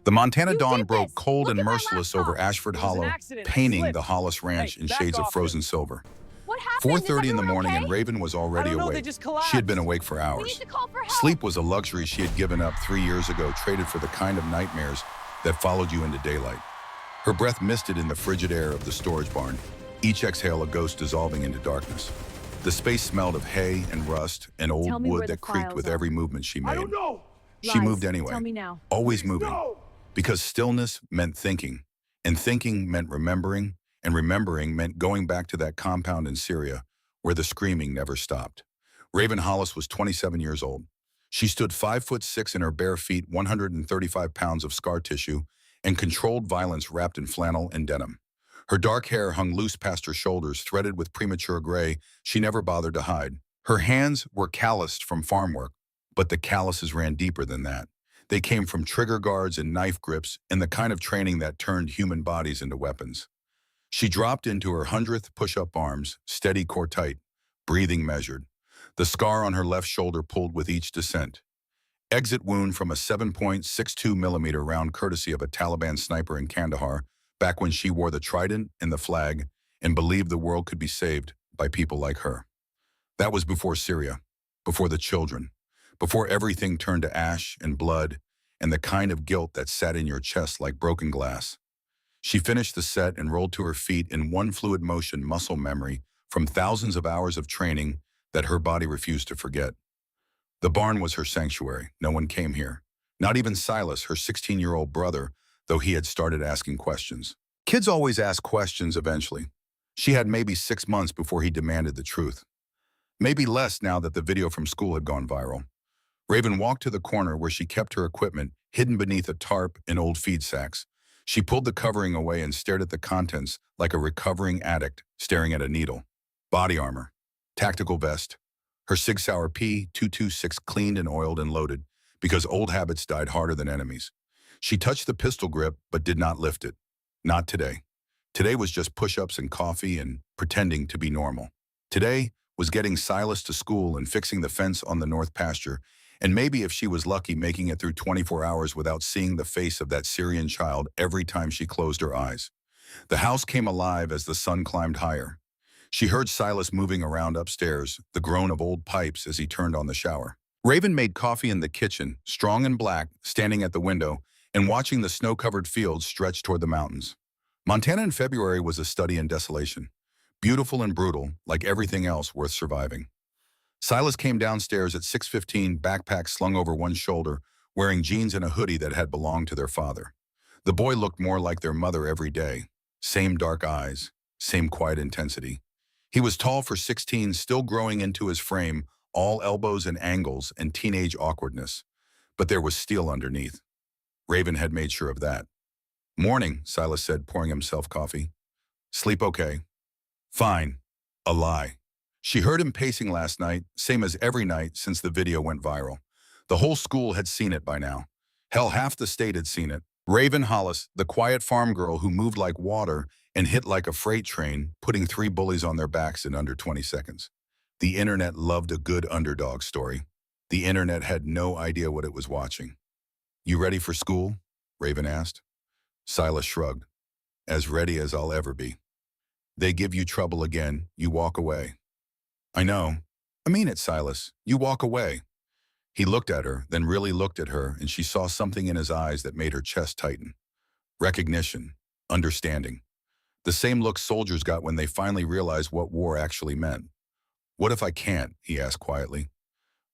The Montana You dawn did broke this! cold Look and at my merciless over laptop! Ashford It was an Hollow, accident. I painting the slipped. Hollis Ranch Hey, in back shades of off, frozen dude. silver. What happened? Is 4:30 in the everyone morning okay? and Raven was I already don't know. They awake. just She had been collapsed. awake for We need hours. to call for help. Sleep was a luxury she had given up 3 years ago, traded for the kind of nightmares that followed you into daylight. Her breath misted in the frigid air of the storage barn, each exhale a ghost dissolving into darkness. The space smelled of hay and rust and old Tell me where wood the that creaked files with are. every movement she I made. don't know. She Lies. moved anyway, Tell me now. always Please, moving, no. because stillness meant thinking, and thinking meant remembering, and remembering meant going back to that compound in Syria where the screaming never stopped. Raven Hollis was 27 years old. She stood 5'6" in her bare feet, 135 pounds of scar tissue, and controlled violence wrapped in flannel and denim. Her dark hair hung loose past her shoulders, threaded with premature gray she never bothered to hide. Her hands were calloused from farm work, but the calluses ran deeper than that. They came from trigger guards and knife grips and the kind of training that turned human bodies into weapons. She dropped into her 100th push-up arms, steady core tight, breathing measured. The scar on her left shoulder pulled with each descent. Exit wound from a 7.62 millimeter round courtesy of a Taliban sniper in Kandahar, back when she wore the trident and the flag and believed the world could be saved by people like her. That was before Syria, before the children, before everything turned to ash and blood and the kind of guilt that sat in your chest like broken glass. She finished the set and rolled to her feet in one fluid motion, muscle memory from thousands of hours of training that her body refused to forget. The barn was her sanctuary. No one came here. Not even Silas, her 16-year-old brother, though he had started asking questions. Kids always ask questions eventually. She had maybe 6 months before he demanded the truth. Maybe less now that the video from school had gone viral. Raven walked to the corner where she kept her equipment, hidden beneath a tarp and old feed sacks. She pulled the covering away and stared at the contents like a recovering addict staring at a needle. Body armor, tactical vest, her Sig Sauer P226 cleaned and oiled and loaded because old habits died harder than enemies. She touched the pistol grip but did not lift it. Not today. Today was just push-ups and coffee and pretending to be normal. Today was getting Silas to school and fixing the fence on the north pasture, and maybe if she was lucky making it through 24 hours without seeing the face of that Syrian child every time she closed her eyes. The house came alive as the sun climbed higher. She heard Silas moving around upstairs, the groan of old pipes as he turned on the shower. Raven made coffee in the kitchen, strong and black, standing at the window and watching the snow-covered fields stretch toward the mountains. Montana in February was a study in desolation. Beautiful and brutal, like everything else worth surviving. Silas came downstairs at 6:15, backpack slung over one shoulder, wearing jeans and a hoodie that had belonged to their father. The boy looked more like their mother every day. Same dark eyes, same quiet intensity. He was tall for 16, still growing into his frame, all elbows and angles and teenage awkwardness. But there was steel underneath. Raven had made sure of that. "Morning," Silas said, pouring himself coffee. "Sleep okay?" "Fine." A lie. She heard him pacing last night, same as every night since the video went viral. The whole school had seen it by now. Hell, half the state had seen it. Raven Hollis, the quiet farm girl who moved like water and hit like a freight train, putting 3 bullies on their backs in under 20 seconds. The internet loved a good underdog story. The internet had no idea what it was watching. "You ready for school?" Raven asked. Silas shrugged. "As ready as I'll ever be." "They give you trouble again, you walk away." "I know. I mean it, Silas. You walk away." He looked at her, then really looked at her, and she saw something in his eyes that made her chest tighten. Recognition. Understanding. The same look soldiers got when they finally realized what war actually meant. "What if I can't?" he asked quietly.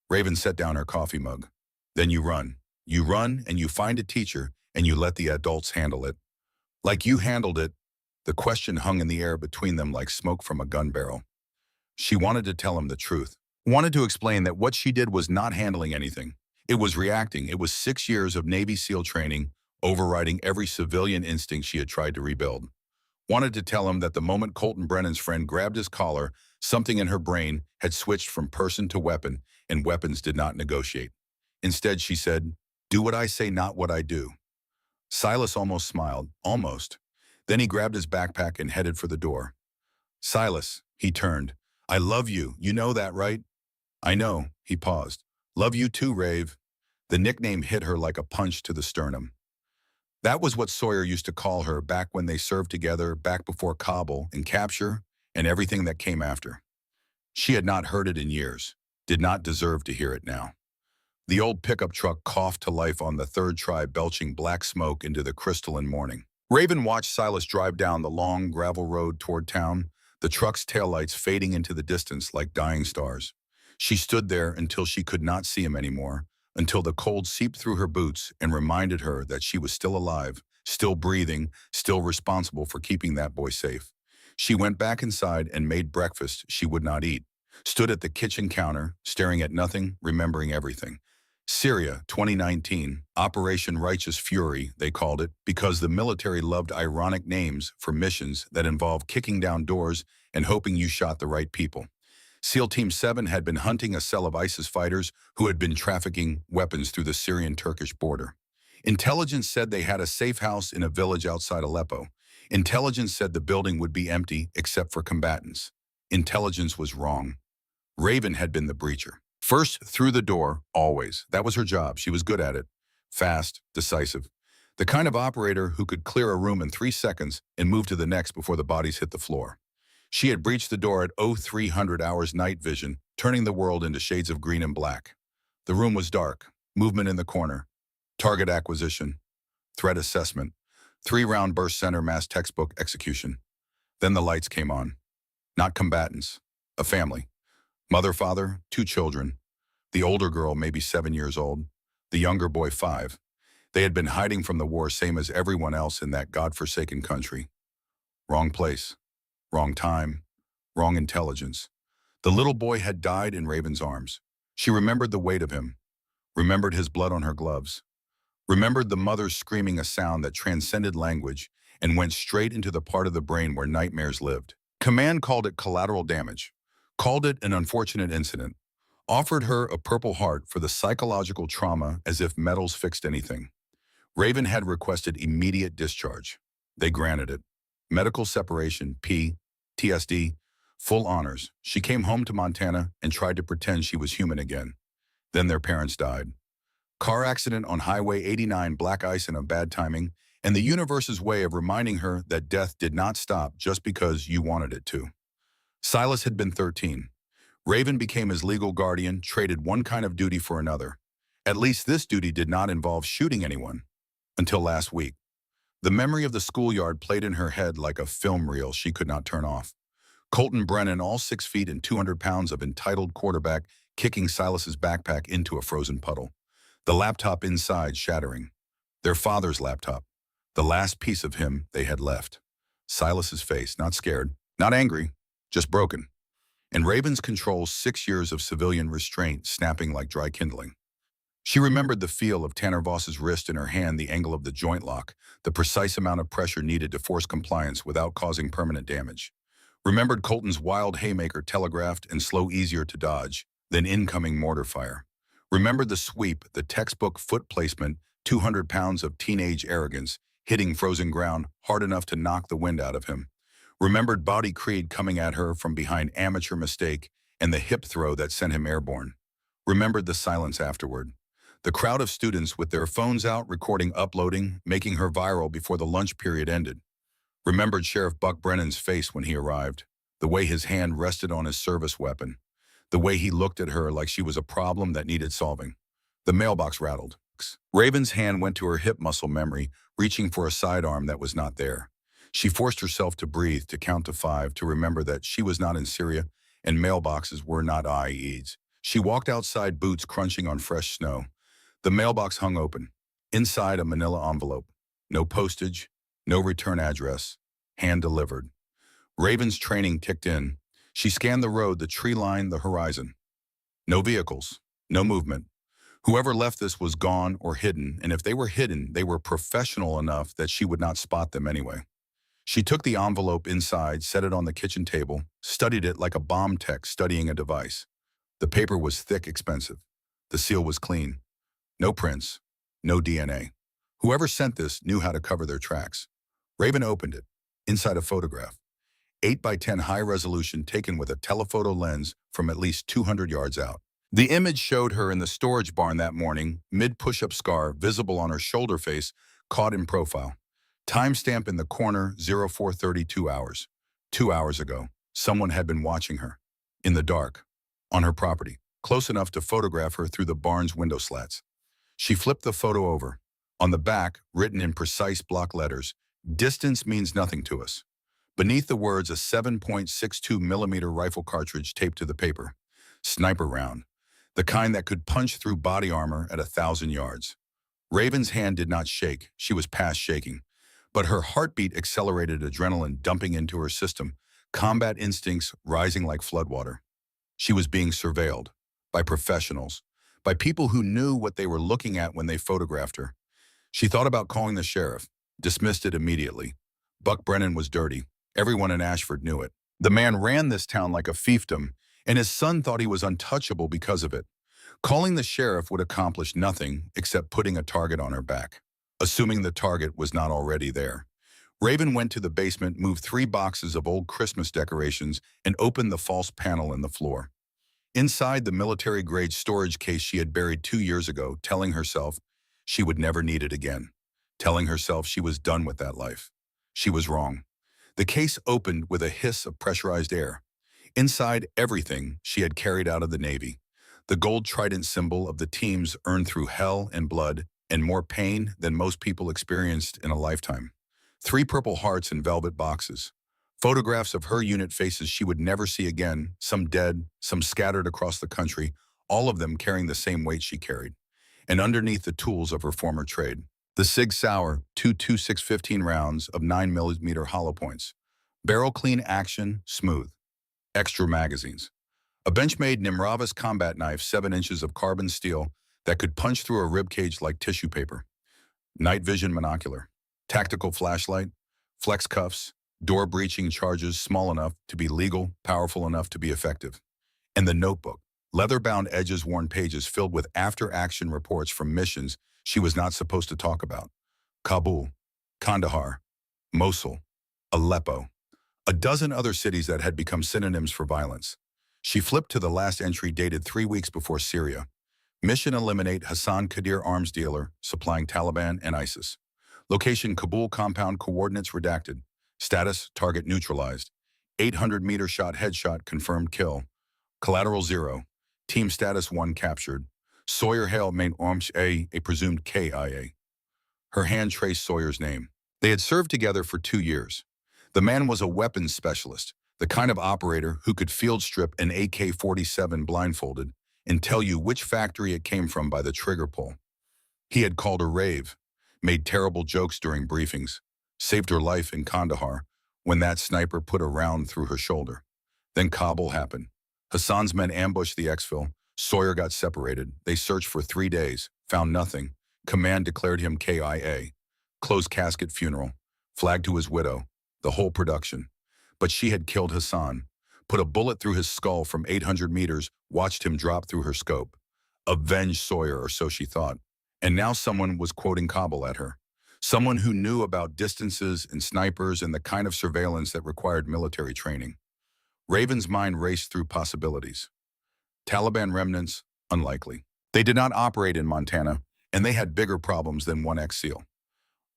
Raven set down her coffee mug. "Then you run. You run and you find a teacher and you let the adults handle it. Like you handled it." The question hung in the air between them like smoke from a gun barrel. She wanted to tell him the truth. Wanted to explain that what she did was not handling anything. It was reacting. It was 6 years of Navy SEAL training, overriding every civilian instinct she had tried to rebuild. Wanted to tell him that the moment Colton Brennan's friend grabbed his collar, something in her brain had switched from person to weapon, and weapons did not negotiate. Instead, she said, "Do what I say, not what I do." Silas almost smiled, almost. Then he grabbed his backpack and headed for the door. "Silas," he turned. "I love you. You know that, right?" "I know," he paused. "Love you too, Rave." The nickname hit her like a punch to the sternum. That was what Sawyer used to call her back when they served together, back before Kabul and capture and everything that came after. She had not heard it in years, did not deserve to hear it now. The old pickup truck coughed to life on the third try, belching black smoke into the crystalline morning. Raven watched Silas drive down the long gravel road toward town, the truck's taillights fading into the distance like dying stars. She stood there until she could not see him anymore, until the cold seeped through her boots and reminded her that she was still alive, still breathing, still responsible for keeping that boy safe. She went back inside and made breakfast she would not eat, stood at the kitchen counter, staring at nothing, remembering everything. Syria, 2019, Operation Righteous Fury, they called it, because the military loved ironic names for missions that involved kicking down doors and hoping you shot the right people. SEAL Team 7 had been hunting a cell of ISIS fighters who had been trafficking weapons through the Syrian-Turkish border. Intelligence said they had a safe house in a village outside Aleppo. Intelligence said the building would be empty except for combatants. Intelligence was wrong. Raven had been the breacher. First through the door, always. That was her job. She was good at it. Fast, decisive. The kind of operator who could clear a room in 3 seconds and move to the next before the bodies hit the floor. She had breached the door at 0300 hours night vision, turning the world into shades of green and black. The room was dark. Movement in the corner. Target acquisition. Threat assessment. 3-round burst center mass textbook execution. Then the lights came on. Not combatants. A family. Mother, father, 2 children. The older girl, maybe 7 years old. The younger boy, 5. They had been hiding from the war, same as everyone else in that godforsaken country. Wrong place. Wrong time. Wrong intelligence. The little boy had died in Raven's arms. She remembered the weight of him. Remembered his blood on her gloves. Remembered the mother screaming a sound that transcended language and went straight into the part of the brain where nightmares lived. Command called it collateral damage. Called it an unfortunate incident, offered her a Purple Heart for the psychological trauma as if medals fixed anything. Raven had requested immediate discharge. They granted it. Medical separation, PTSD, full honors. She came home to Montana and tried to pretend she was human again. Then their parents died. Car accident on Highway 89, black ice and a bad timing, and the universe's way of reminding her that death did not stop just because you wanted it to. Silas had been 13. Raven became his legal guardian, traded one kind of duty for another. At least this duty did not involve shooting anyone. Until last week. The memory of the schoolyard played in her head like a film reel she could not turn off. Colton Brennan, all 6 feet and 200 pounds of entitled quarterback, kicking Silas's backpack into a frozen puddle. The laptop inside shattering. Their father's laptop. The last piece of him they had left. Silas's face, not scared, not angry, just broken. And Raven's control, 6 years of civilian restraint snapping like dry kindling. She remembered the feel of Tanner Voss's wrist in her hand, the angle of the joint lock, the precise amount of pressure needed to force compliance without causing permanent damage. Remembered Colton's wild haymaker, telegraphed and slow, easier to dodge than incoming mortar fire. Remembered the sweep, the textbook foot placement, 200 pounds of teenage arrogance, hitting frozen ground hard enough to knock the wind out of him. Remembered Bobby Creed coming at her from behind, amateur mistake, and the hip throw that sent him airborne. Remembered the silence afterward. The crowd of students with their phones out, recording, uploading, making her viral before the lunch period ended. Remembered Sheriff Buck Brennan's face when he arrived, the way his hand rested on his service weapon, the way he looked at her like she was a problem that needed solving. The mailbox rattled. Raven's hand went to her hip muscle memory, reaching for a sidearm that was not there. She forced herself to breathe, to count to 5, to remember that she was not in Syria and mailboxes were not IEDs. She walked outside, boots crunching on fresh snow. The mailbox hung open. Inside, a manila envelope. No postage, no return address. Hand delivered. Raven's training kicked in. She scanned the road, the tree line, the horizon. No vehicles, no movement. Whoever left this was gone or hidden, and if they were hidden, they were professional enough that she would not spot them anyway. She took the envelope inside, set it on the kitchen table, studied it like a bomb tech studying a device. The paper was thick, expensive. The seal was clean. No prints, no DNA. Whoever sent this knew how to cover their tracks. Raven opened it. Inside, a photograph. 8 by 10 high resolution, taken with a telephoto lens from at least 200 yards out. The image showed her in the storage barn that morning, mid-push-up scar visible on her shoulder face, Caught in profile. Timestamp in the corner 0432 hours. 2 hours ago, someone had been watching her. In the dark. On her property. Close enough to photograph her through the barn's window slats. She flipped the photo over. On the back, written in precise block letters, "Distance means nothing to us." Beneath the words, a 7.62 millimeter rifle cartridge taped to the paper. Sniper round. The kind that could punch through body armor at 1,000 yards. Raven's hand did not shake. She was past shaking. But her heartbeat accelerated, adrenaline dumping into her system, combat instincts rising like floodwater. She was being surveilled. By professionals. By people who knew what they were looking at when they photographed her. She thought about calling the sheriff. Dismissed it immediately. Buck Brennan was dirty. Everyone in Ashford knew it. The man ran this town like a fiefdom, and his son thought he was untouchable because of it. Calling the sheriff would accomplish nothing except putting a target on her back, assuming the target was not already there. Raven went to the basement, moved 3 boxes of old Christmas decorations, and opened the false panel in the floor. Inside the military-grade storage case she had buried 2 years ago, telling herself she would never need it again. Telling herself she was done with that life. She was wrong. The case opened with a hiss of pressurized air. Inside, everything she had carried out of the Navy. The gold trident symbol of the teams earned through hell and blood and more pain than most people experienced in a lifetime. 3 purple hearts in velvet boxes. Photographs of her unit faces she would never see again, some dead, some scattered across the country, all of them carrying the same weight she carried. And underneath the tools of her former trade. The Sig Sauer 2.2615 rounds of 9mm hollow points. Barrel clean action, smooth. Extra magazines. A Benchmade Nimravus combat knife, 7 inches of carbon steel that could punch through a ribcage like tissue paper. Night vision monocular. Tactical flashlight. Flex cuffs. Door breaching charges small enough to be legal, powerful enough to be effective. And the notebook. Leather-bound edges, worn pages filled with after-action reports from missions she was not supposed to talk about. Kabul, Kandahar, Mosul, Aleppo, a dozen other cities that had become synonyms for violence. She flipped to the last entry dated 3 weeks before Syria. Mission: eliminate Hassan Qadir, arms dealer, supplying Taliban and ISIS. Location: Kabul compound, coordinates redacted. Status: target neutralized. 800-meter shot headshot, confirmed kill. Collateral 0. Team status 1 captured. Sawyer Hale main arms a presumed KIA. Her hand traced Sawyer's name. They had served together for 2 years. The man was a weapons specialist, the kind of operator who could field strip an AK-47 blindfolded and tell you which factory it came from by the trigger pull. He had called her Rave, made terrible jokes during briefings, saved her life in Kandahar when that sniper put a round through her shoulder. Then Kabul happened. Hassan's men ambushed the exfil. Sawyer got separated. They searched for 3 days, found nothing. Command declared him KIA. Closed casket funeral. Flag to his widow. The whole production. But she had killed Hassan. Put a bullet through his skull from 800 meters, watched him drop through her scope. Avenged Sawyer, or so she thought. And now someone was quoting Kabul at her. Someone who knew about distances and snipers and the kind of surveillance that required military training. Raven's mind raced through possibilities. Taliban remnants, unlikely. They did not operate in Montana, and they had bigger problems than one ex-SEAL.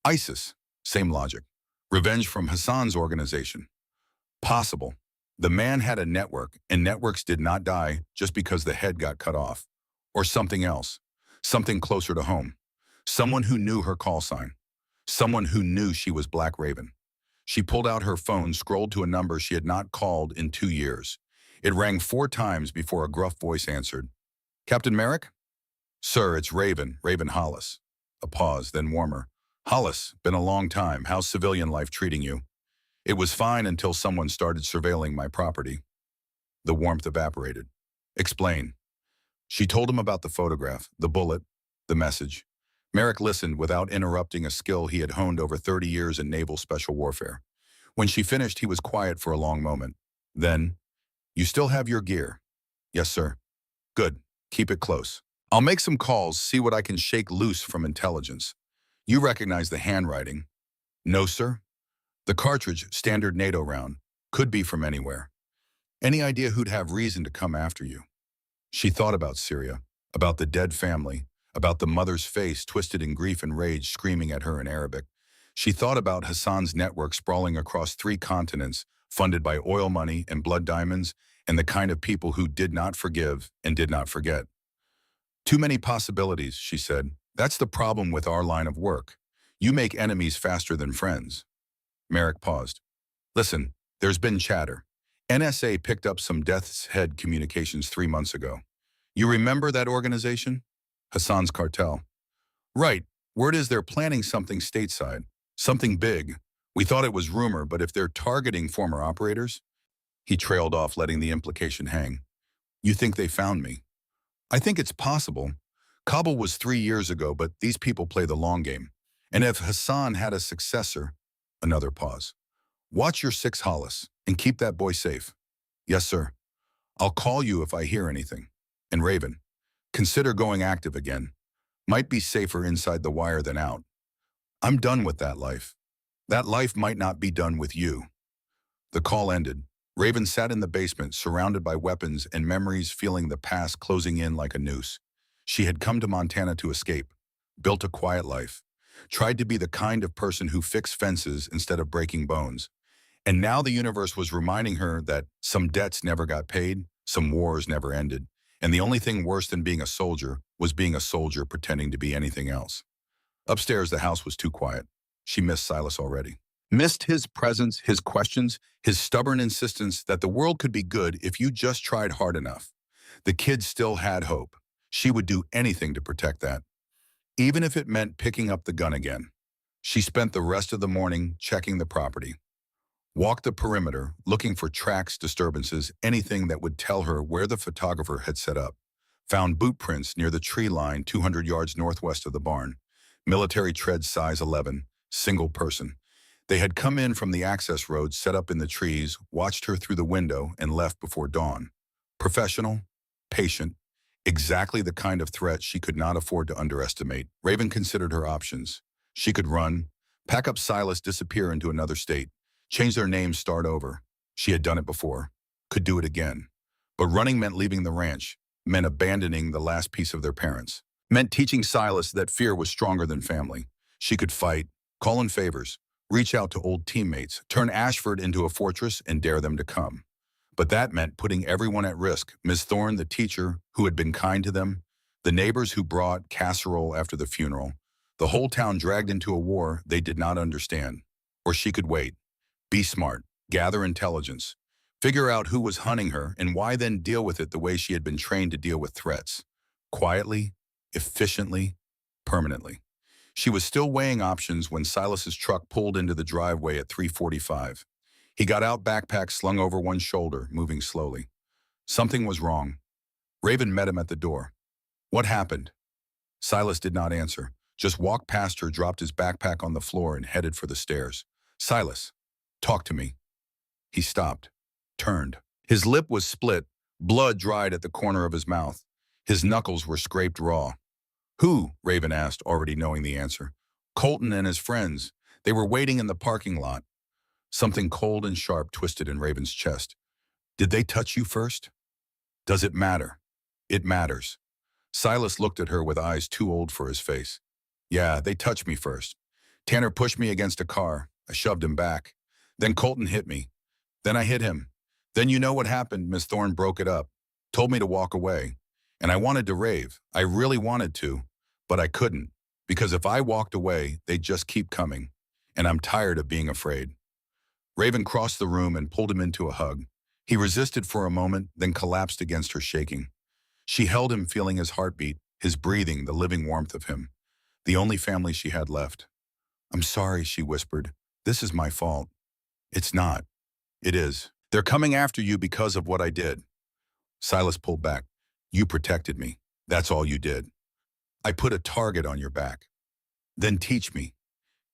ISIS, same logic. Revenge from Hassan's organization. Possible. The man had a network, and networks did not die just because the head got cut off. Or something else. Something closer to home. Someone who knew her call sign. Someone who knew she was Black Raven. She pulled out her phone, scrolled to a number she had not called in 2 years. It rang 4 times before a gruff voice answered. Captain Merrick? Sir, it's Raven, Raven Hollis. A pause, then warmer. Hollis, been a long time. How's civilian life treating you? It was fine until someone started surveilling my property. The warmth evaporated. Explain. She told him about the photograph, the bullet, the message. Merrick listened without interrupting, a skill he had honed over 30 years in naval special warfare. When she finished, he was quiet for a long moment. Then, you still have your gear? Yes, sir. Good. Keep it close. I'll make some calls, see what I can shake loose from intelligence. You recognize the handwriting? No, sir. The cartridge, standard NATO round, could be from anywhere. Any idea who'd have reason to come after you? She thought about Syria, about the dead family, about the mother's face twisted in grief and rage screaming at her in Arabic. She thought about Hassan's network sprawling across 3 continents, funded by oil money and blood diamonds, and the kind of people who did not forgive and did not forget. Too many possibilities, she said. That's the problem with our line of work. You make enemies faster than friends. Merrick paused. Listen, there's been chatter. NSA picked up some Death's Head communications 3 months ago. You remember that organization? Hassan's cartel. Right. Word is they're planning something stateside. Something big. We thought it was rumor, but if they're targeting former operators? He trailed off, letting the implication hang. You think they found me? I think it's possible. Kabul was 3 years ago, but these people play the long game. And if Hassan had a successor, another pause. Watch your 6 Hollis and keep that boy safe. Yes, sir. I'll call you if I hear anything. And Raven, consider going active again. Might be safer inside the wire than out. I'm done with that life. That life might not be done with you. The call ended. Raven sat in the basement, surrounded by weapons and memories, feeling the past closing in like a noose. She had come to Montana to escape, built a quiet life, tried to be the kind of person who fixed fences instead of breaking bones. And now the universe was reminding her that some debts never got paid, some wars never ended, and the only thing worse than being a soldier was being a soldier pretending to be anything else. Upstairs, the house was too quiet. She missed Silas already. Missed his presence, his questions, his stubborn insistence that the world could be good if you just tried hard enough. The kid still had hope. She would do anything to protect that, even if it meant picking up the gun again. She spent the rest of the morning checking the property. Walked the perimeter, looking for tracks, disturbances, anything that would tell her where the photographer had set up. Found boot prints near the tree line 200 yards northwest of the barn. Military tread size 11, single person. They had come in from the access road set up in the trees, watched her through the window, and left before dawn. Professional, patient, exactly the kind of threat she could not afford to underestimate. Raven considered her options. She could run, pack up Silas, disappear into another state, change their name, start over. She had done it before, could do it again. But running meant leaving the ranch, meant abandoning the last piece of their parents, meant teaching Silas that fear was stronger than family. She could fight, call in favors, reach out to old teammates, turn Ashford into a fortress and dare them to come. But that meant putting everyone at risk. Ms. Thorne, the teacher who had been kind to them, the neighbors who brought casserole after the funeral, the whole town dragged into a war they did not understand. Or she could wait, be smart, gather intelligence, figure out who was hunting her and why, then deal with it the way she had been trained to deal with threats. Quietly, efficiently, permanently. She was still weighing options when Silas's truck pulled into the driveway at 3:45. He got out, backpack slung over one shoulder, moving slowly. Something was wrong. Raven met him at the door. What happened? Silas did not answer, just walked past her, dropped his backpack on the floor and headed for the stairs. Silas, talk to me. He stopped, turned. His lip was split, blood dried at the corner of his mouth. His knuckles were scraped raw. Who? Raven asked, already knowing the answer. Colton and his friends. They were waiting in the parking lot. Something cold and sharp twisted in Raven's chest. Did they touch you first? Does it matter? It matters. Silas looked at her with eyes too old for his face. Yeah, they touched me first. Tanner pushed me against a car. I shoved him back. Then Colton hit me. Then I hit him. Then you know what happened. Miss Thorne broke it up. Told me to walk away. And I wanted to rave. I really wanted to. But I couldn't. Because if I walked away, they'd just keep coming. And I'm tired of being afraid. Raven crossed the room and pulled him into a hug. He resisted for a moment, then collapsed against her, shaking. She held him, feeling his heartbeat, his breathing, the living warmth of him. The only family she had left. I'm sorry, she whispered. This is my fault. It's not. It is. They're coming after you because of what I did. Silas pulled back. You protected me. That's all you did. I put a target on your back. Then teach me.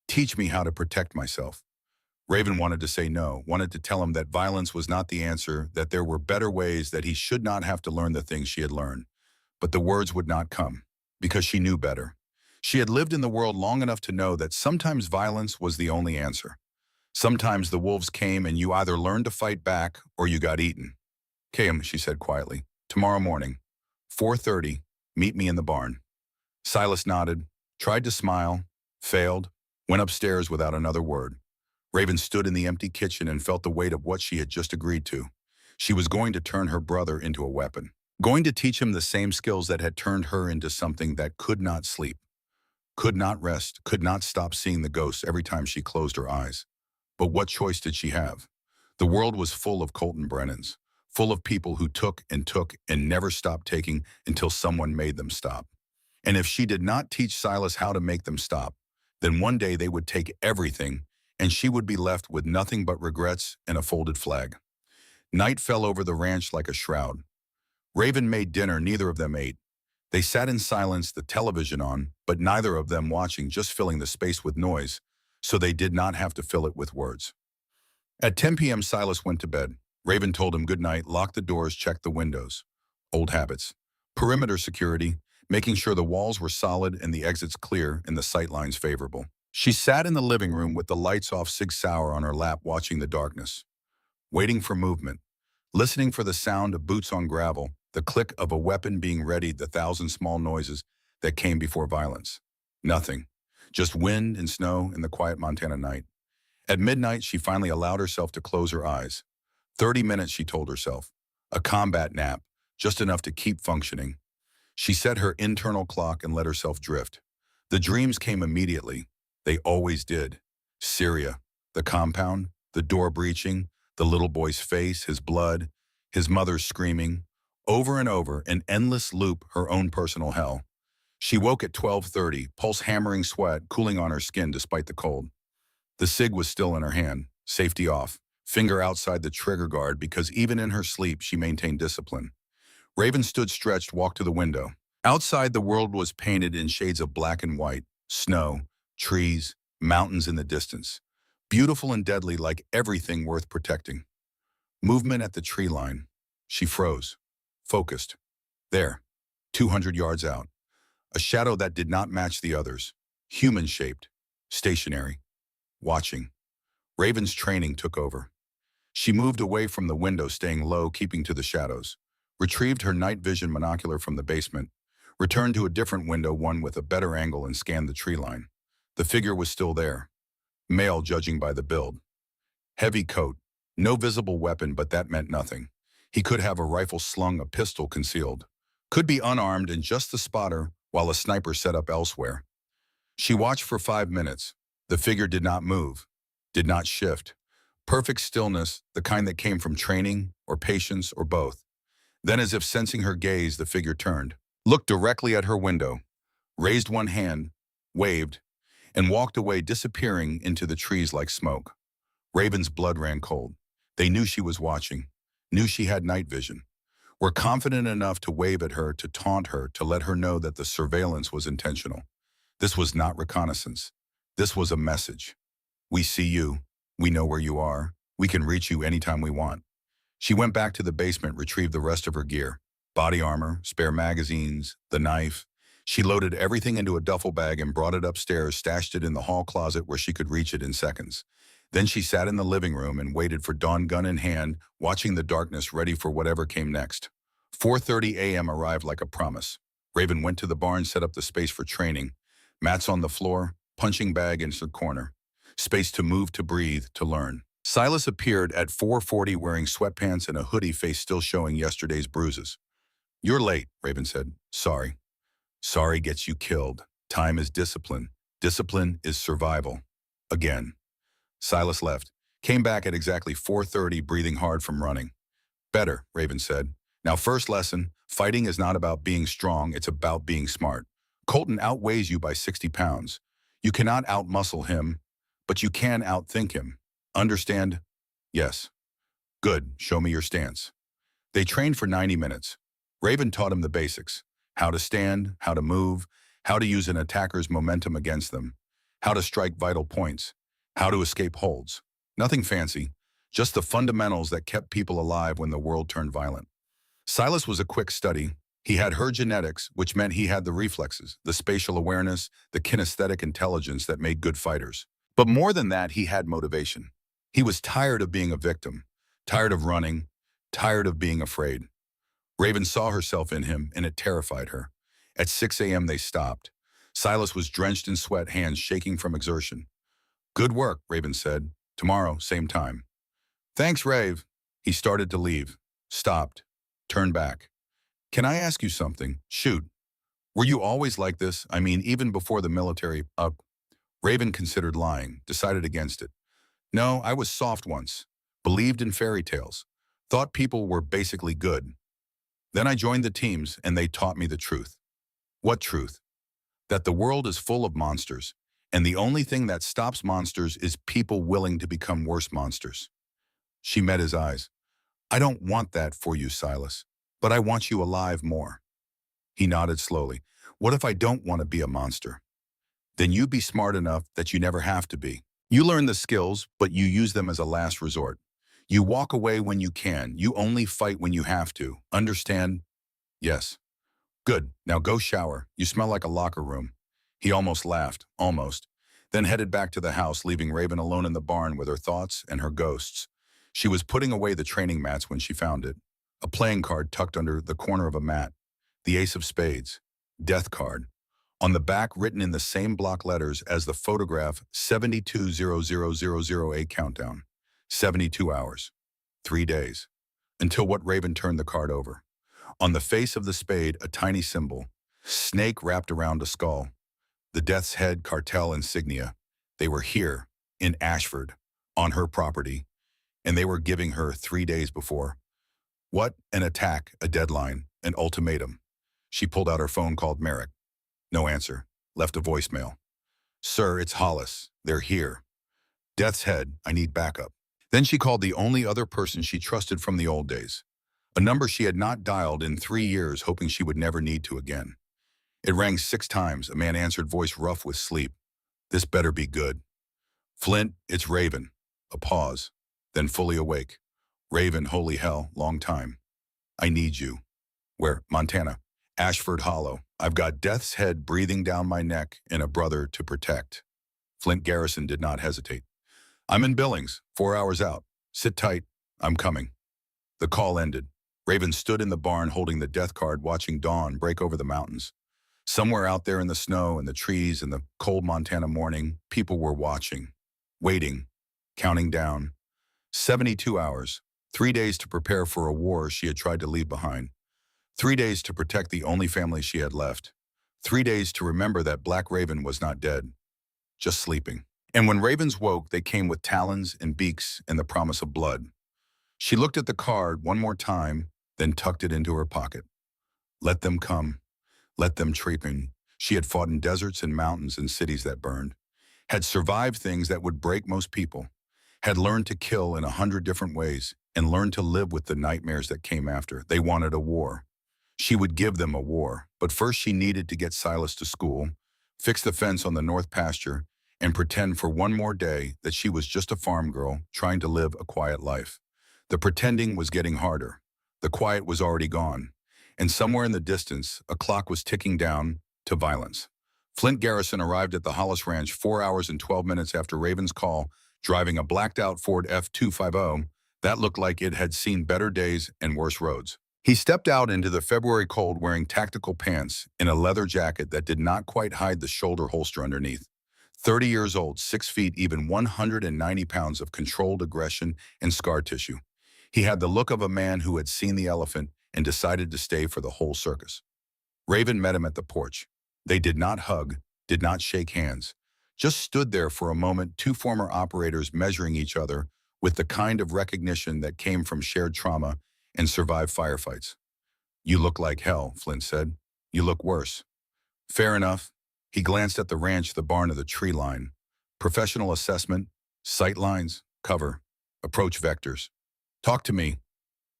Teach me how to protect myself. Raven wanted to say no, wanted to tell him that violence was not the answer, that there were better ways, that he should not have to learn the things she had learned. But the words would not come, because she knew better. She had lived in the world long enough to know that sometimes violence was the only answer. Sometimes the wolves came and you either learned to fight back or you got eaten. Kim, she said quietly, tomorrow morning, 4:30, meet me in the barn. Silas nodded, tried to smile, failed, went upstairs without another word. Raven stood in the empty kitchen and felt the weight of what she had just agreed to. She was going to turn her brother into a weapon, going to teach him the same skills that had turned her into something that could not sleep, could not rest, could not stop seeing the ghosts every time she closed her eyes. But what choice did she have? The world was full of Colton Brennans, full of people who took and never stopped taking until someone made them stop. And if she did not teach Silas how to make them stop, then one day they would take everything and she would be left with nothing but regrets and a folded flag. Night fell over the ranch like a shroud. Raven made dinner, neither of them ate. They sat in silence, the television on, but neither of them watching, just filling the space with noise, so they did not have to fill it with words. At 10 p.m. Silas went to bed. Raven told him good night, locked the doors, checked the windows. Old habits. Perimeter security, making sure the walls were solid and the exits clear and the sightlines favorable. She sat in the living room with the lights off, Sig Sauer on her lap, watching the darkness, waiting for movement, listening for the sound of boots on gravel, the click of a weapon being readied, the thousand small noises that came before violence. Nothing. Just wind and snow in the quiet Montana night. At midnight, she finally allowed herself to close her eyes. 30 minutes, she told herself. A combat nap, just enough to keep functioning. She set her internal clock and let herself drift. The dreams came immediately. They always did. Syria, the compound, the door breaching, the little boy's face, his blood, his mother's screaming. Over and over, an endless loop, her own personal hell. She woke at 12:30, pulse hammering, sweat cooling on her skin despite the cold. The cig was still in her hand, safety off, finger outside the trigger guard, because even in her sleep she maintained discipline. Raven stood stretched, walked to the window. Outside, the world was painted in shades of black and white, snow, trees, mountains in the distance. Beautiful and deadly, like everything worth protecting. Movement at the tree line. She froze, focused. There, 200 yards out. A shadow that did not match the others. Human-shaped, stationary, watching. Raven's training took over. She moved away from the window, staying low, keeping to the shadows. Retrieved her night vision monocular from the basement. Returned to a different window, one with a better angle, and scanned the tree line. The figure was still there. Male, judging by the build. Heavy coat. No visible weapon, but that meant nothing. He could have a rifle slung, a pistol concealed. Could be unarmed and just the spotter, while a sniper set up elsewhere. She watched for 5 minutes. The figure did not move, did not shift. Perfect stillness, the kind that came from training or patience or both. Then, as if sensing her gaze, the figure turned, looked directly at her window, raised one hand, waved, and walked away, disappearing into the trees like smoke. Raven's blood ran cold. They knew she was watching, knew she had night vision, were confident enough to wave at her, to taunt her, to let her know that the surveillance was intentional. This was not reconnaissance. This was a message. We see you. We know where you are. We can reach you anytime we want. She went back to the basement, retrieved the rest of her gear. Body armor, spare magazines, the knife. She loaded everything into a duffel bag and brought it upstairs, stashed it in the hall closet where she could reach it in seconds. Then she sat in the living room and waited for dawn, gun in hand, watching the darkness, ready for whatever came next. 4:30 a.m. arrived like a promise. Raven went to the barn, set up the space for training. Mats on the floor, punching bag into the corner. Space to move, to breathe, to learn. Silas appeared at 4:40 wearing sweatpants and a hoodie, face still showing yesterday's bruises. "You're late," Raven said. "Sorry." Sorry gets you killed. Time is discipline. Discipline is survival. Again. Silas left. Came back at exactly 4:30, breathing hard from running. "Better," Raven said. "Now, first lesson, fighting is not about being strong, it's about being smart. Colton outweighs you by 60 pounds. You cannot outmuscle him, but you can outthink him. Understand?" "Yes." "Good, show me your stance." They trained for 90 minutes. Raven taught him the basics. How to stand, how to move, how to use an attacker's momentum against them, how to strike vital points, how to escape holds. Nothing fancy, just the fundamentals that kept people alive when the world turned violent. Silas was a quick study. He had her genetics, which meant he had the reflexes, the spatial awareness, the kinesthetic intelligence that made good fighters. But more than that, he had motivation. He was tired of being a victim, tired of running, tired of being afraid. Raven saw herself in him, and it terrified her. At 6 a.m. they stopped. Silas was drenched in sweat, hands shaking from exertion. Good work, Raven said. Tomorrow, same time. Thanks, Rave. He started to leave. Stopped. Turned back. Can I ask you something? Shoot. Were you always like this? I mean, even before the military? Raven considered lying, decided against it. No, I was soft once. Believed in fairy tales. Thought people were basically good. Then I joined the teams and they taught me the truth. What truth? That the world is full of monsters, and the only thing that stops monsters is people willing to become worse monsters. She met his eyes. I don't want that for you, Silas, but I want you alive more. He nodded slowly. What if I don't want to be a monster? Then you be smart enough that you never have to be. You learn the skills, but you use them as a last resort. You walk away when you can. You only fight when you have to. Understand? Yes. Good. Now go shower. You smell like a locker room. He almost laughed, almost, then headed back to the house, leaving Raven alone in the barn with her thoughts and her ghosts. She was putting away the training mats when she found it. A playing card tucked under the corner of a mat. The ace of spades. Death card. On the back, written in the same block letters as the photograph, 720008 countdown. 72 hours. 3 days. Until what Raven turned the card over. On the face of the spade, a tiny symbol. Snake wrapped around a skull. The Death's Head cartel insignia. They were here, in Ashford, on her property, and they were giving her 3 days before. What? An attack, a deadline, an ultimatum. She pulled out her phone, called Merrick. No answer. Left a voicemail. Sir, it's Hollis. They're here. Death's Head, I need backup. Then she called the only other person she trusted from the old days. A number she had not dialed in 3 years, hoping she would never need to again. It rang 6 times. A man answered, voice rough with sleep. This better be good. Flint, it's Raven. A pause, then fully awake. Raven, holy hell, long time. I need you. Where? Montana. Ashford Hollow. I've got Death's Head breathing down my neck and a brother to protect. Flint Garrison did not hesitate. I'm in Billings, 4 hours out. Sit tight. I'm coming. The call ended. Raven stood in the barn holding the death card, watching dawn break over the mountains. Somewhere out there in the snow and the trees in the cold Montana morning, people were watching, waiting, counting down. 72 hours, 3 days to prepare for a war she had tried to leave behind. 3 days to protect the only family she had left. 3 days to remember that Black Raven was not dead, just sleeping. And when ravens woke, they came with talons and beaks and the promise of blood. She looked at the card one more time, then tucked it into her pocket. Let them come. Let them treeping. She had fought in deserts and mountains and cities that burned, had survived things that would break most people, had learned to kill in 100 different ways, and learned to live with the nightmares that came after. They wanted a war. She would give them a war, but first she needed to get Silas to school, fix the fence on the north pasture, and pretend for one more day that she was just a farm girl trying to live a quiet life. The pretending was getting harder. The quiet was already gone. And somewhere in the distance, a clock was ticking down to violence. Flint Garrison arrived at the Hollis Ranch 4 hours and 12 minutes after Raven's call, driving a blacked-out Ford F-250 that looked like it had seen better days and worse roads. He stepped out into the February cold wearing tactical pants and a leather jacket that did not quite hide the shoulder holster underneath. 30 years old, 6 feet, even 190 pounds of controlled aggression and scar tissue. He had the look of a man who had seen the elephant and decided to stay for the whole circus. Raven met him at the porch. They did not hug, did not shake hands, just stood there for a moment, two former operators measuring each other with the kind of recognition that came from shared trauma and survived firefights. You look like hell, Flint said. You look worse. Fair enough. He glanced at the ranch, the barn of the tree line. Professional assessment, sight lines, cover, approach vectors. Talk to me.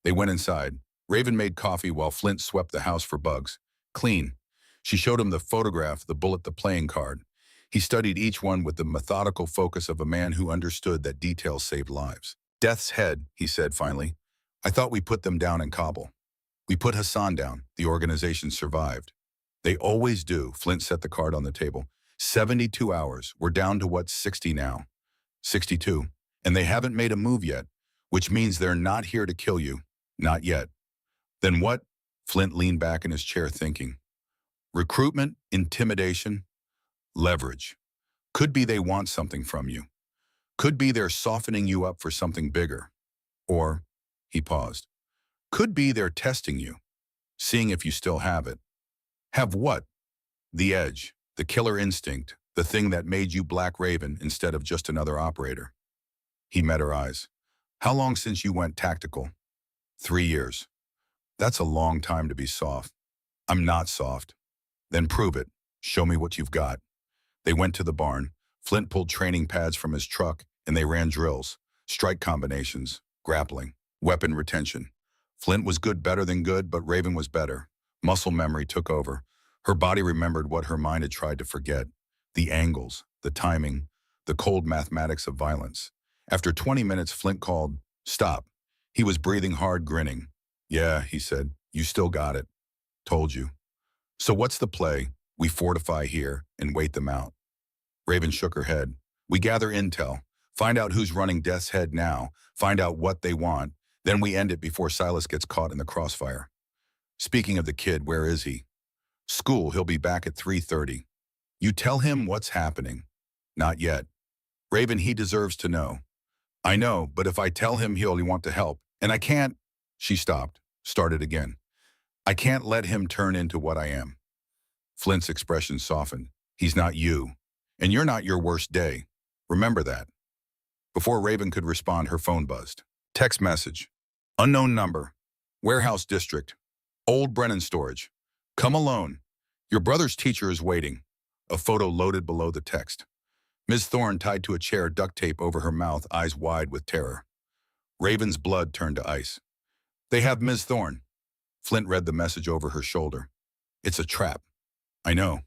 They went inside. Raven made coffee while Flint swept the house for bugs. Clean. She showed him the photograph, the bullet, the playing card. He studied each one with the methodical focus of a man who understood that details saved lives. Death's Head, he said finally. I thought we put them down in Kabul. We put Hassan down. The organization survived. They always do. Flint set the card on the table. 72 hours. We're down to what, 60 now? 62. And they haven't made a move yet, which means they're not here to kill you. Not yet. Then what? Flint leaned back in his chair thinking. Recruitment, intimidation. Leverage. Could be they want something from you. Could be they're softening you up for something bigger. Or, he paused, could be they're testing you, seeing if you still have it. Have what? The edge, the killer instinct, the thing that made you Black Raven instead of just another operator. He met her eyes. How long since you went tactical? 3 years. That's a long time to be soft. I'm not soft. Then prove it. Show me what you've got. They went to the barn. Flint pulled training pads from his truck, and they ran drills, strike combinations, grappling, weapon retention. Flint was better than good, but Raven was better. Muscle memory took over. Her body remembered what her mind had tried to forget. The angles, the timing, the cold mathematics of violence. After 20 minutes, Flint called, "Stop." He was breathing hard, grinning. "Yeah," he said, "you still got it. Told you." "So what's the play? We fortify here and wait them out." Raven shook her head. "We gather intel, find out who's running Death's Head now, find out what they want, then we end it before Silas gets caught in the crossfire." "Speaking of the kid, where is he?" "School, he'll be back at 3:30. You tell him what's happening." "Not yet." "Raven, he deserves to know." "I know, but if I tell him he'll want to help, and I can't." She stopped, started again. "I can't let him turn into what I am." Flint's expression softened. "He's not you, and you're not your worst day. Remember that." Before Raven could respond, her phone buzzed. Text message. Unknown number. Warehouse district. Old Brennan storage. Come alone. Your brother's teacher is waiting. A photo loaded below the text. Ms. Thorne tied to a chair, duct tape over her mouth, eyes wide with terror. Raven's blood turned to ice. "They have Ms. Thorne." Flint read the message over her shoulder. "It's a trap." "I know.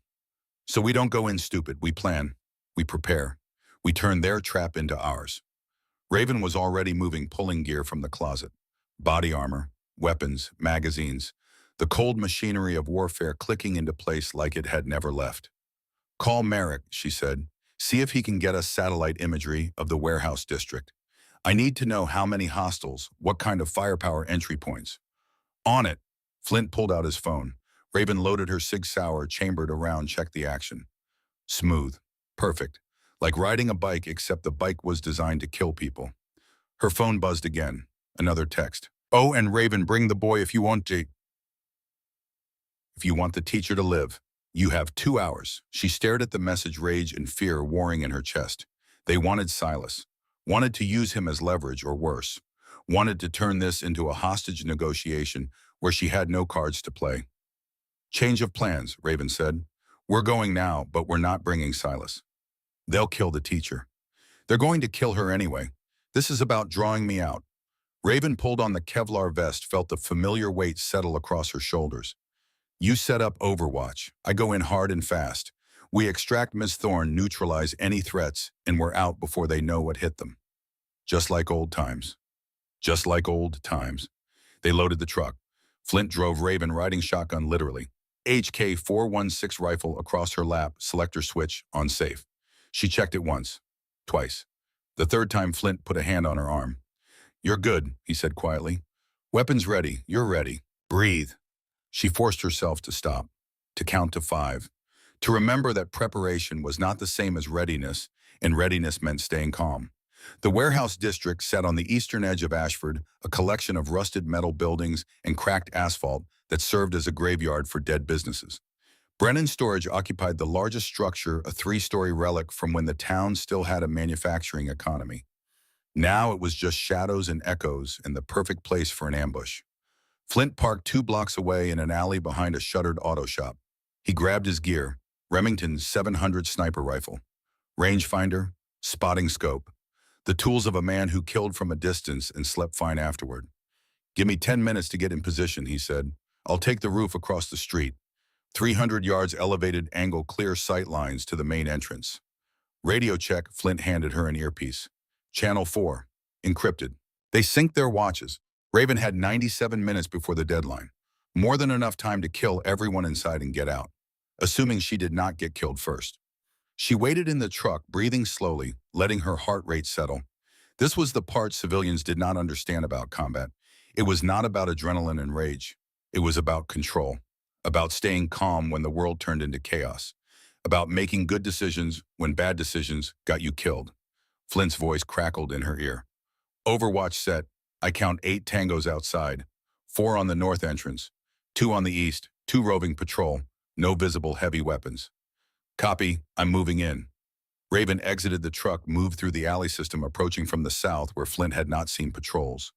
So we don't go in stupid. We plan. We prepare. We turn their trap into ours." Raven was already moving pulling gear from the closet. Body armor, weapons, magazines. The cold machinery of warfare clicking into place like it had never left. "Call Merrick," she said. "See if he can get us satellite imagery of the warehouse district. I need to know how many hostiles, what kind of firepower entry points." "On it." Flint pulled out his phone. Raven loaded her Sig Sauer, chambered around, checked the action. Smooth. Perfect. Like riding a bike, except the bike was designed to kill people. Her phone buzzed again. Another text. "Oh, and Raven, bring the boy if you want to. If you want the teacher to live. You have 2 hours." She stared at the message, rage and fear warring in her chest. They wanted Silas. Wanted to use him as leverage, or worse. Wanted to turn this into a hostage negotiation where she had no cards to play. "Change of plans," Raven said. "We're going now, but we're not bringing Silas. They'll kill the teacher. They're going to kill her anyway. This is about drawing me out." Raven pulled on the Kevlar vest, felt the familiar weight settle across her shoulders. "You set up Overwatch. I go in hard and fast. We extract Ms. Thorne, neutralize any threats, and we're out before they know what hit them. Just like old times. Just like old times." They loaded the truck. Flint drove, Raven riding shotgun literally. HK 416 rifle across her lap, selector switch on safe. She checked it once, twice. The third time, Flint put a hand on her arm. "You're good," he said quietly. "Weapons ready. You're ready. Breathe." She forced herself to stop, to count to 5, to remember that preparation was not the same as readiness, and readiness meant staying calm. The warehouse district sat on the eastern edge of Ashford, a collection of rusted metal buildings and cracked asphalt that served as a graveyard for dead businesses. Brennan Storage occupied the largest structure, a 3-story relic from when the town still had a manufacturing economy. Now it was just shadows and echoes, and the perfect place for an ambush. Flint parked 2 blocks away in an alley behind a shuttered auto shop. He grabbed his gear, Remington's 700 sniper rifle, rangefinder, spotting scope, the tools of a man who killed from a distance and slept fine afterward. "Give me 10 minutes to get in position," he said. "I'll take the roof across the street. 300 yards elevated angle, clear sight lines to the main entrance." "Radio check," Flint handed her an earpiece. "Channel 4, encrypted." They synced their watches. Raven had 97 minutes before the deadline. More than enough time to kill everyone inside and get out, assuming she did not get killed first. She waited in the truck, breathing slowly, letting her heart rate settle. This was the part civilians did not understand about combat. It was not about adrenaline and rage. It was about control, about staying calm when the world turned into chaos. about making good decisions when bad decisions got you killed. Flint's voice crackled in her ear. Overwatch set, I count 8 tangos outside, 4 on the north entrance, 2 on the east, 2 roving patrol, no visible heavy weapons. Copy, I'm moving in. Raven exited the truck, moved through the alley system, approaching from the south where Flint had not seen patrols.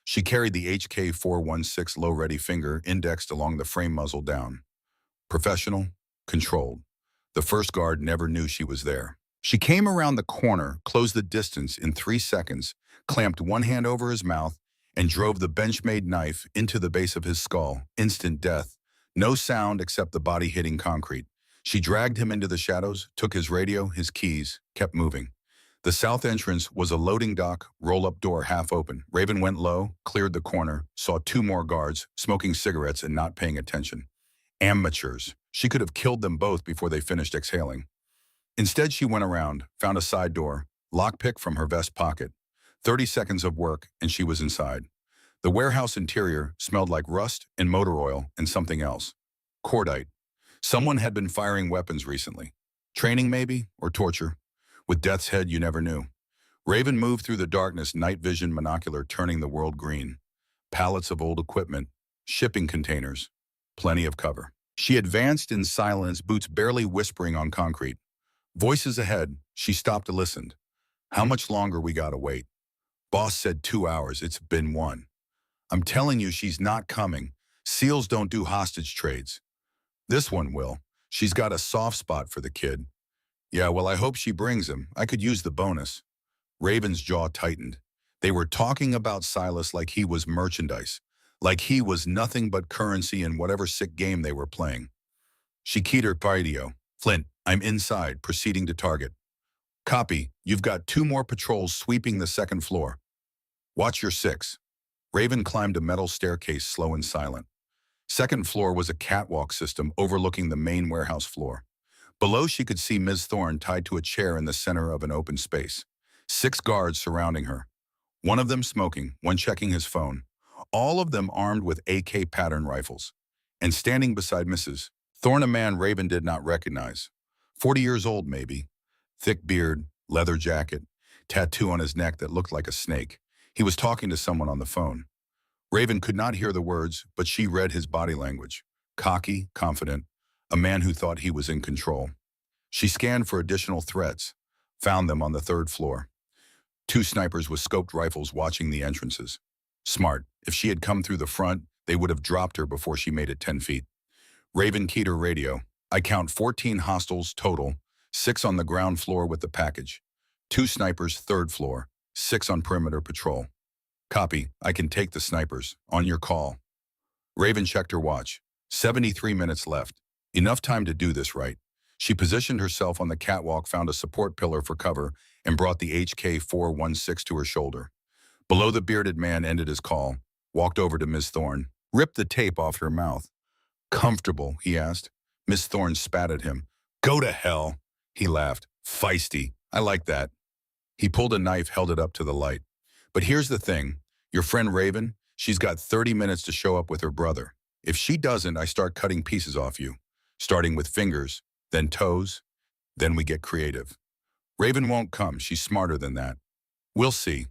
She carried the HK-416 low-ready finger indexed along the frame muzzle down. Professional, controlled. The first guard never knew she was there. She came around the corner, closed the distance in 3 seconds, clamped one hand over his mouth, and drove the Benchmade knife into the base of his skull. Instant death. No sound except the body hitting concrete. She dragged him into the shadows, took his radio, his keys, kept moving. The south entrance was a loading dock, roll-up door half open. Raven went low, cleared the corner, saw 2 more guards, smoking cigarettes and not paying attention. Amateurs. She could have killed them both before they finished exhaling. Instead, she went around, found a side door, lockpick from her vest pocket. 30 seconds of work, and she was inside. The warehouse interior smelled like rust and motor oil and something else. Cordite. Someone had been firing weapons recently. Training maybe, or torture. With death's head, you never knew. Raven moved through the darkness, night vision monocular turning the world green. Pallets of old equipment, shipping containers, plenty of cover. She advanced in silence, boots barely whispering on concrete. Voices ahead, she stopped to listen. How much longer we gotta wait? Boss said 2 hours, it's been 1. I'm telling you, she's not coming. SEALs don't do hostage trades. This one will. She's got a soft spot for the kid. Yeah, well, I hope she brings him. I could use the bonus. Raven's jaw tightened. They were talking about Silas like he was merchandise, like he was nothing but currency in whatever sick game they were playing. She keyed her radio. Flint, I'm inside, proceeding to target. Copy, you've got 2 more patrols sweeping the 2nd floor. Watch your 6. Raven climbed a metal staircase, slow and silent. 2nd floor was a catwalk system overlooking the main warehouse floor. Below, she could see Ms. Thorne tied to a chair in the center of an open space. 6 guards surrounding her. One of them smoking, one checking his phone. All of them armed with AK pattern rifles. And standing beside Mrs. Thorne, a man Raven did not recognize. 40 years old, maybe. Thick beard, leather jacket, tattoo on his neck that looked like a snake. He was talking to someone on the phone. Raven could not hear the words, but she read his body language. Cocky, confident, a man who thought he was in control. She scanned for additional threats, found them on the 3rd floor. 2 snipers with scoped rifles watching the entrances. Smart. If she had come through the front, they would have dropped her before she made it 10 feet. Raven keyed her radio. I count 14 hostiles total, 6 on the ground floor with the package. 2 snipers, 3rd floor, 6 on perimeter patrol. Copy, I can take the snipers. On your call. Raven checked her watch. 73 minutes left. Enough time to do this right. She positioned herself on the catwalk, found a support pillar for cover, and brought the HK-416 to her shoulder. Below, the bearded man ended his call, walked over to Miss Thorne, ripped the tape off her mouth. Comfortable, he asked. Miss Thorne spat at him. Go to hell, he laughed. Feisty, I like that. He pulled a knife, held it up to the light. But here's the thing, your friend Raven, she's got 30 minutes to show up with her brother. If she doesn't, I start cutting pieces off you, starting with fingers, then toes, then we get creative. Raven won't come, she's smarter than that. We'll see.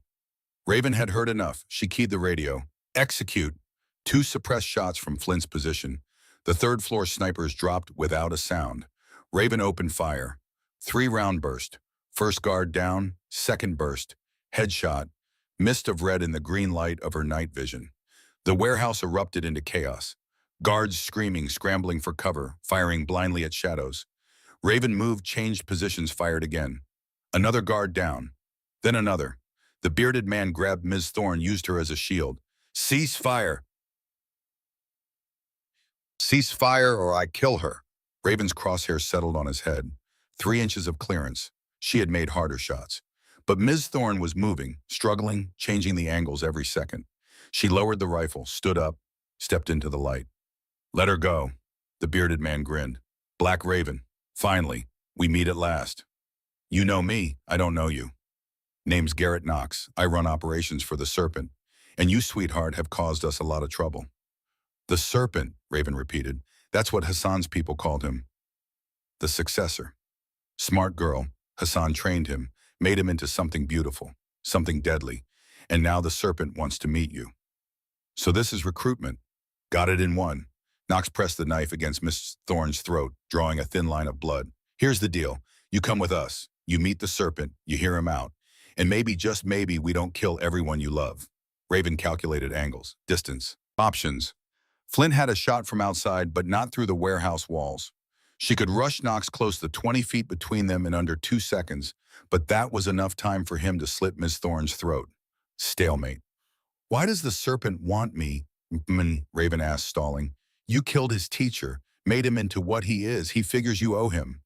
Raven had heard enough. She keyed the radio. Execute. 2 suppressed shots from Flint's position. The 3rd floor snipers dropped without a sound. Raven opened fire. 3-round burst. First guard down, 2nd burst. Headshot. Mist of red in the green light of her night vision. The warehouse erupted into chaos. Guards screaming, scrambling for cover, firing blindly at shadows. Raven moved, changed positions, fired again. Another guard down. Then another. The bearded man grabbed Ms. Thorne, used her as a shield. Cease fire. Cease fire or I kill her. Raven's crosshairs settled on his head. 3 inches of clearance. She had made harder shots. But Ms. Thorne was moving, struggling, changing the angles every second. She lowered the rifle, stood up, stepped into the light. Let her go. The bearded man grinned. Black Raven. Finally, we meet at last. You know me, I don't know you. Name's Garrett Knox. I run operations for the Serpent, and you, sweetheart, have caused us a lot of trouble. The Serpent, Raven repeated. That's what Hassan's people called him. The successor. Smart girl, Hassan trained him, made him into something beautiful, something deadly, and now the serpent wants to meet you. So this is recruitment. Got it in one. Knox pressed the knife against Miss Thorne's throat, drawing a thin line of blood. Here's the deal. You come with us. You meet the serpent. You hear him out. And maybe, just maybe, we don't kill everyone you love. Raven calculated angles, distance, options. Flint had a shot from outside, but not through the warehouse walls. She could rush Knox close to 20 feet between them in under 2 seconds, but that was enough time for him to slit Miss Thorne's throat. Stalemate. Why does the serpent want me? Raven asked, stalling. You killed his teacher, made him into what he is. He figures you owe him.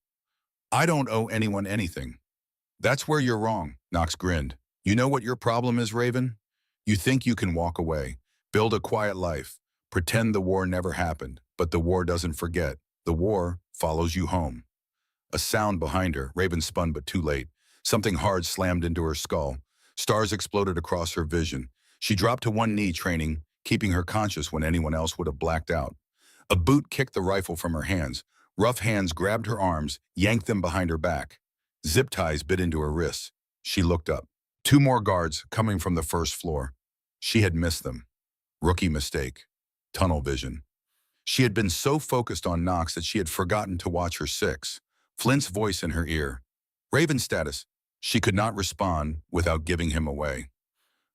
I don't owe anyone anything. That's where you're wrong, Knox grinned. You know what your problem is, Raven? You think you can walk away, build a quiet life, pretend the war never happened, but the war doesn't forget. The war follows you home. A sound behind her. Raven spun, but too late. Something hard slammed into her skull. Stars exploded across her vision. She dropped to one knee, training, keeping her conscious when anyone else would have blacked out. A boot kicked the rifle from her hands. Rough hands grabbed her arms, yanked them behind her back. Zip ties bit into her wrists. She looked up. 2 more guards coming from the first floor. She had missed them. Rookie mistake. Tunnel vision. She had been so focused on Knox that she had forgotten to watch her 6. Flint's voice in her ear. Raven's status. She could not respond without giving him away.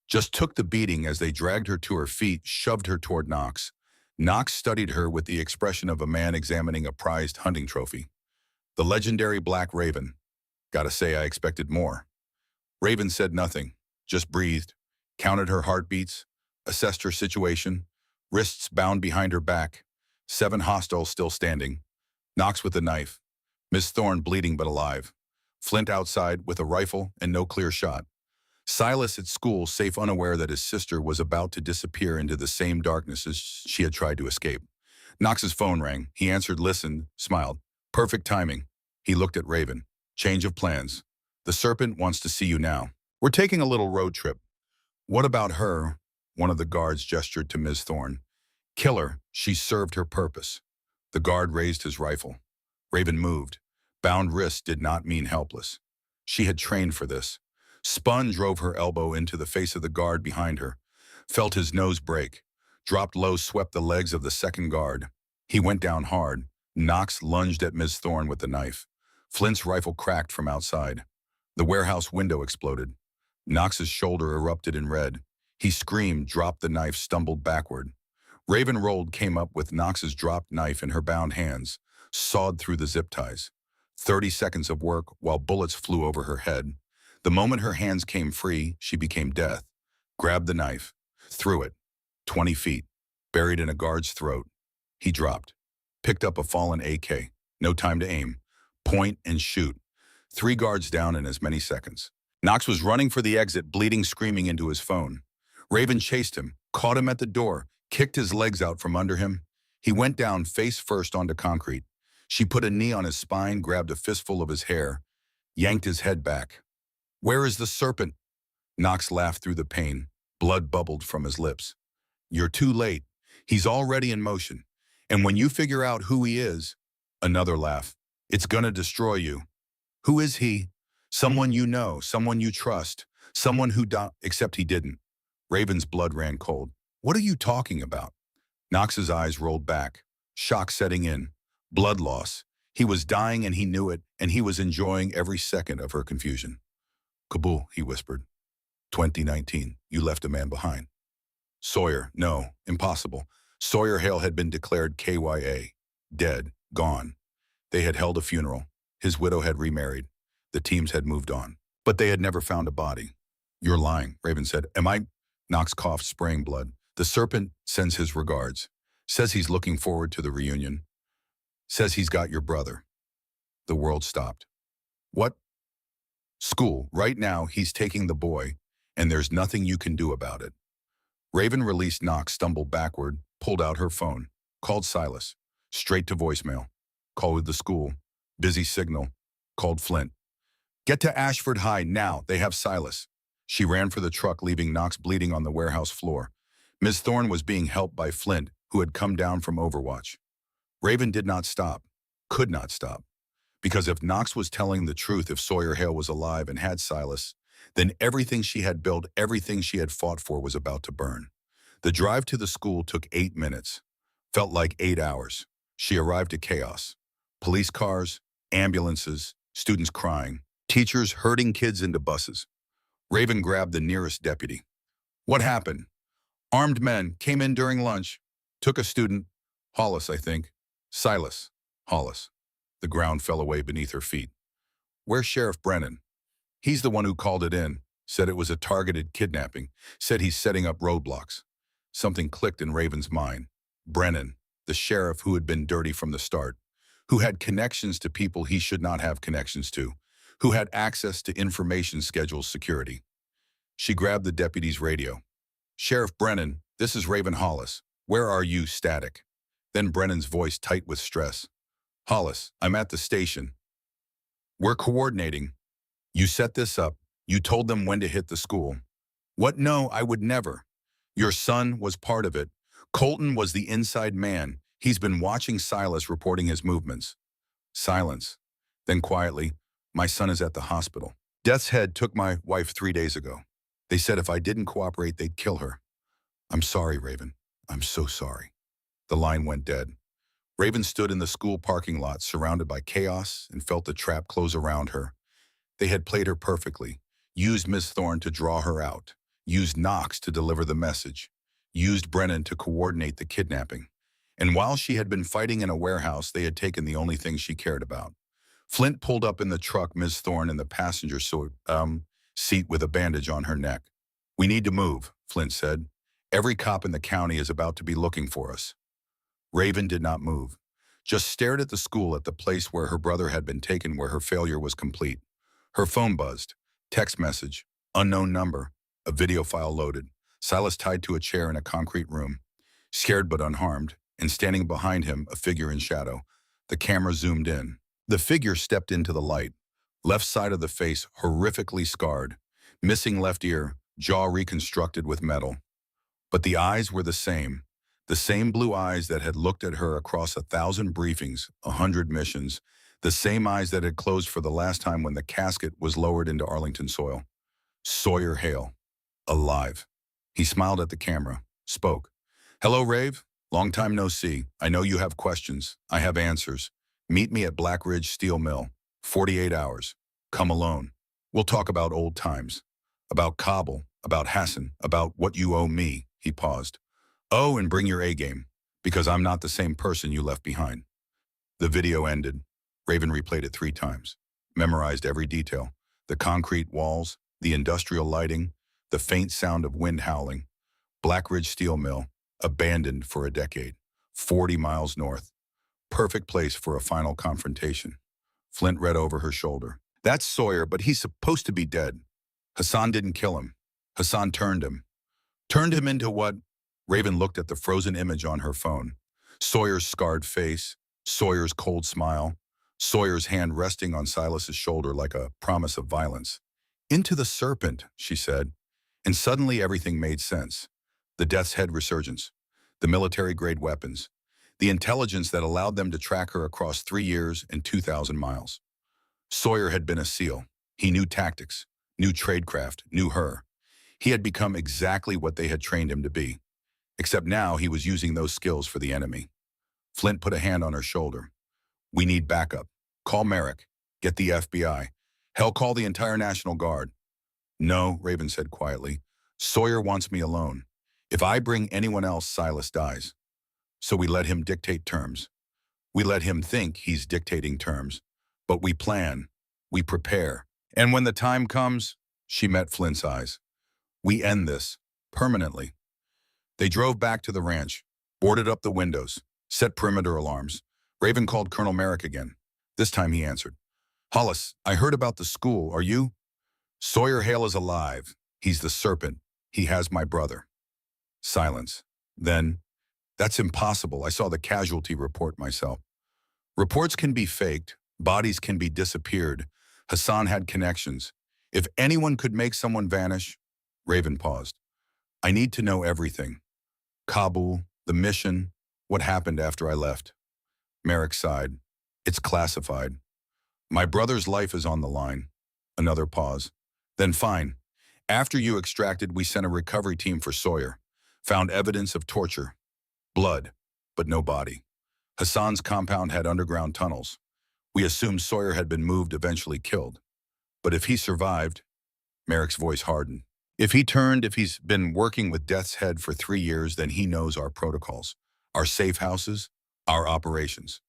Just took the beating as they dragged her to her feet, shoved her toward Knox. Knox studied her with the expression of a man examining a prized hunting trophy. The legendary Black Raven. Gotta say, I expected more. Raven said nothing, just breathed, counted her heartbeats, assessed her situation, wrists bound behind her back, 7 hostiles still standing. Knox with the knife. Miss Thorne bleeding but alive. Flint outside with a rifle and no clear shot. Silas at school, safe, unaware that his sister was about to disappear into the same darkness as she had tried to escape. Knox's phone rang. He answered, listened, smiled. Perfect timing. He looked at Raven. Change of plans. The serpent wants to see you now. We're taking a little road trip. What about her? One of the guards gestured to Ms. Thorne. Kill her. She served her purpose. The guard raised his rifle. Raven moved. Bound wrists did not mean helpless. She had trained for this. Spun drove her elbow into the face of the guard behind her. Felt his nose break. Dropped low, swept the legs of the second guard. He went down hard. Knox lunged at Ms. Thorne with the knife. Flint's rifle cracked from outside. The warehouse window exploded. Knox's shoulder erupted in red. He screamed, dropped the knife, stumbled backward. Raven rolled, came up with Knox's dropped knife in her bound hands, sawed through the zip ties. 30 seconds of work while bullets flew over her head. The moment her hands came free, she became death. Grabbed the knife, threw it. 20 feet, buried in a guard's throat. He dropped. Picked up a fallen AK. No time to aim. Point and shoot. 3 guards down in as many seconds. Knox was running for the exit, bleeding, screaming into his phone. Raven chased him, caught him at the door, kicked his legs out from under him. He went down face first onto concrete. She put a knee on his spine, grabbed a fistful of his hair, yanked his head back. Where is the serpent? Knox laughed through the pain. Blood bubbled from his lips. You're too late. He's already in motion. And when you figure out who he is, another laugh. It's gonna destroy you. Who is he? Someone you know, someone you trust, someone who except he didn't. Raven's blood ran cold. What are you talking about? Knox's eyes rolled back, shock setting in, blood loss. He was dying and he knew it, and he was enjoying every second of her confusion. Kabul, he whispered. 2019, you left a man behind. Sawyer, no, impossible. Sawyer Hale had been declared KYA, dead, gone. They had held a funeral. His widow had remarried. The teams had moved on. But they had never found a body. You're lying, Raven said. Am I? Knox coughed, spraying blood. The serpent sends his regards. Says he's looking forward to the reunion. Says he's got your brother. The world stopped. What? School. Right now, he's taking the boy, and there's nothing you can do about it. Raven released Knox, stumbled backward, pulled out her phone, called Silas. Straight to voicemail. Call with the school. Busy signal. Called Flint. Get to Ashford High now. They have Silas. She ran for the truck, leaving Knox bleeding on the warehouse floor. Ms. Thorne was being helped by Flint, who had come down from Overwatch. Raven did not stop. Could not stop. Because if Knox was telling the truth, if Sawyer Hale was alive and had Silas, then everything she had built, everything she had fought for was about to burn. The drive to the school took 8 minutes. Felt like 8 hours. She arrived at chaos. Police cars, ambulances, students crying, teachers herding kids into buses. Raven grabbed the nearest deputy. What happened? Armed men came in during lunch, took a student, Hollis, I think. Silas, Hollis. The ground fell away beneath her feet. Where's Sheriff Brennan? He's the one who called it in, said it was a targeted kidnapping, said he's setting up roadblocks. Something clicked in Raven's mind. Brennan, the sheriff who had been dirty from the start, who had connections to people he should not have connections to, who had access to information schedules security. She grabbed the deputy's radio. Sheriff Brennan, this is Raven Hollis. Where are you, static? Then Brennan's voice tight with stress. Hollis, I'm at the station. We're coordinating. You set this up. You told them when to hit the school. What? No, I would never. Your son was part of it. Colton was the inside man. He's been watching Silas, reporting his movements. Silence. Then quietly, my son is at the hospital. Death's Head took my wife 3 days ago. They said if I didn't cooperate, they'd kill her. I'm sorry, Raven. I'm so sorry. The line went dead. Raven stood in the school parking lot, surrounded by chaos, and felt the trap close around her. They had played her perfectly, used Miss Thorne to draw her out, used Knox to deliver the message, used Brennan to coordinate the kidnapping. And while she had been fighting in a warehouse, they had taken the only thing she cared about. Flint pulled up in the truck, Miss Thorne in the passenger seat with a bandage on her neck. We need to move, Flint said. Every cop in the county is about to be looking for us. Raven did not move, just stared at the school, at the place where her brother had been taken, where her failure was complete. Her phone buzzed. Text message. Unknown number. A video file loaded. Silas tied to a chair in a concrete room. Scared but unharmed, and standing behind him, a figure in shadow. The camera zoomed in. The figure stepped into the light. Left side of the face horrifically scarred. Missing left ear, jaw reconstructed with metal. But the eyes were the same blue eyes that had looked at her across 1,000 briefings, 100 missions, the same eyes that had closed for the last time when the casket was lowered into Arlington soil. Sawyer Hale, alive. He smiled at the camera, spoke. Hello, Rave. Long time no see. I know you have questions. I have answers. Meet me at Black Ridge Steel Mill. 48 hours. Come alone. We'll talk about old times. About Kabul, about Hassan, about what you owe me. He paused. Oh, and bring your A game, because I'm not the same person you left behind. The video ended. Raven replayed it 3 times, memorized every detail. The concrete walls, the industrial lighting, the faint sound of wind howling. Black Ridge Steel Mill, abandoned for a decade, 40 miles north. Perfect place for a final confrontation. Flint read over her shoulder. That's Sawyer, but he's supposed to be dead. Hassan didn't kill him. Hassan turned him. Turned him into what? Raven looked at the frozen image on her phone. Sawyer's scarred face, Sawyer's cold smile, Sawyer's hand resting on Silas's shoulder like a promise of violence. Into the serpent, she said, and suddenly everything made sense. The Death's Head resurgence, the military-grade weapons, the intelligence that allowed them to track her across 3 years and 2,000 miles. Sawyer had been a SEAL. He knew tactics, knew tradecraft, knew her. He had become exactly what they had trained him to be. Except now he was using those skills for the enemy. Flint put a hand on her shoulder. We need backup. Call Merrick. Get the FBI. Hell, call the entire National Guard. No, Raven said quietly. Sawyer wants me alone. If I bring anyone else, Silas dies. So we let him dictate terms. We let him think he's dictating terms. But we plan. We prepare. And when the time comes, she met Flint's eyes. We end this. Permanently. They drove back to the ranch, boarded up the windows, set perimeter alarms. Raven called Colonel Merrick again. This time he answered. Hollis, I heard about the school. Are you? Sawyer Hale is alive. He's the serpent. He has my brother. Silence. Then, that's impossible. I saw the casualty report myself. Reports can be faked. Bodies can be disappeared. Hassan had connections. If anyone could make someone vanish, Raven paused. I need to know everything. Kabul, the mission, what happened after I left. Merrick sighed. It's classified. My brother's life is on the line. Another pause. Then fine. After you extracted, we sent a recovery team for Sawyer. Found evidence of torture. Blood, but no body. Hassan's compound had underground tunnels. We assumed Sawyer had been moved, eventually killed. But if he survived, Merrick's voice hardened. If he's been working with Death's Head for 3 years, then he knows our protocols, our safe houses, our operations.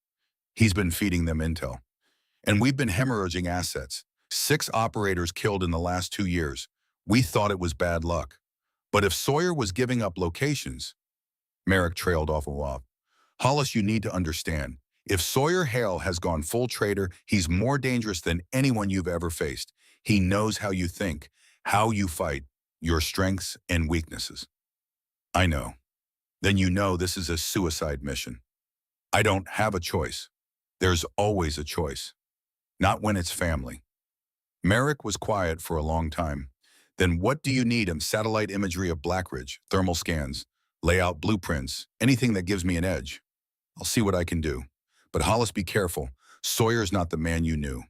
He's been feeding them intel. And we've been hemorrhaging assets. 6 operators killed in the last 2 years. We thought it was bad luck. But if Sawyer was giving up locations, Merrick trailed off a wop. Hollis, you need to understand. If Sawyer Hale has gone full traitor, he's more dangerous than anyone you've ever faced. He knows how you think, how you fight, your strengths and weaknesses. I know. Then you know this is a suicide mission. I don't have a choice. There's always a choice. Not when it's family. Merrick was quiet for a long time. Then what do you need? Satellite imagery of Blackridge, thermal scans, layout blueprints, anything that gives me an edge. I'll see what I can do. But Hollis, be careful. Sawyer's not the man you knew.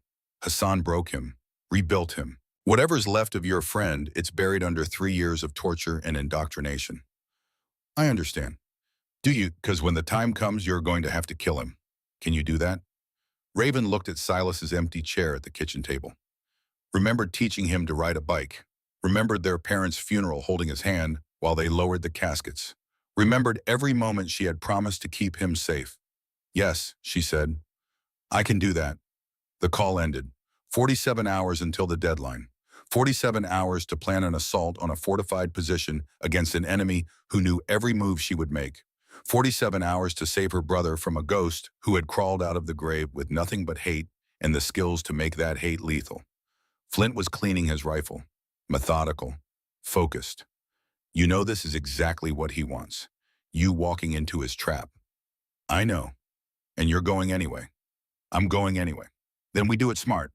Hassan broke him, rebuilt him. Whatever's left of your friend, it's buried under 3 years of torture and indoctrination. I understand. Do you? Because when the time comes, you're going to have to kill him. Can you do that? Raven looked at Silas's empty chair at the kitchen table. Remembered teaching him to ride a bike. Remembered their parents' funeral holding his hand while they lowered the caskets. Remembered every moment she had promised to keep him safe. Yes, she said. I can do that. The call ended. 47 hours until the deadline. 47 hours to plan an assault on a fortified position against an enemy who knew every move she would make. 47 hours to save her brother from a ghost who had crawled out of the grave with nothing but hate and the skills to make that hate lethal. Flint was cleaning his rifle. Methodical. Focused. You know this is exactly what he wants. You walking into his trap. I know. And you're going anyway. I'm going anyway. Then we do it smart.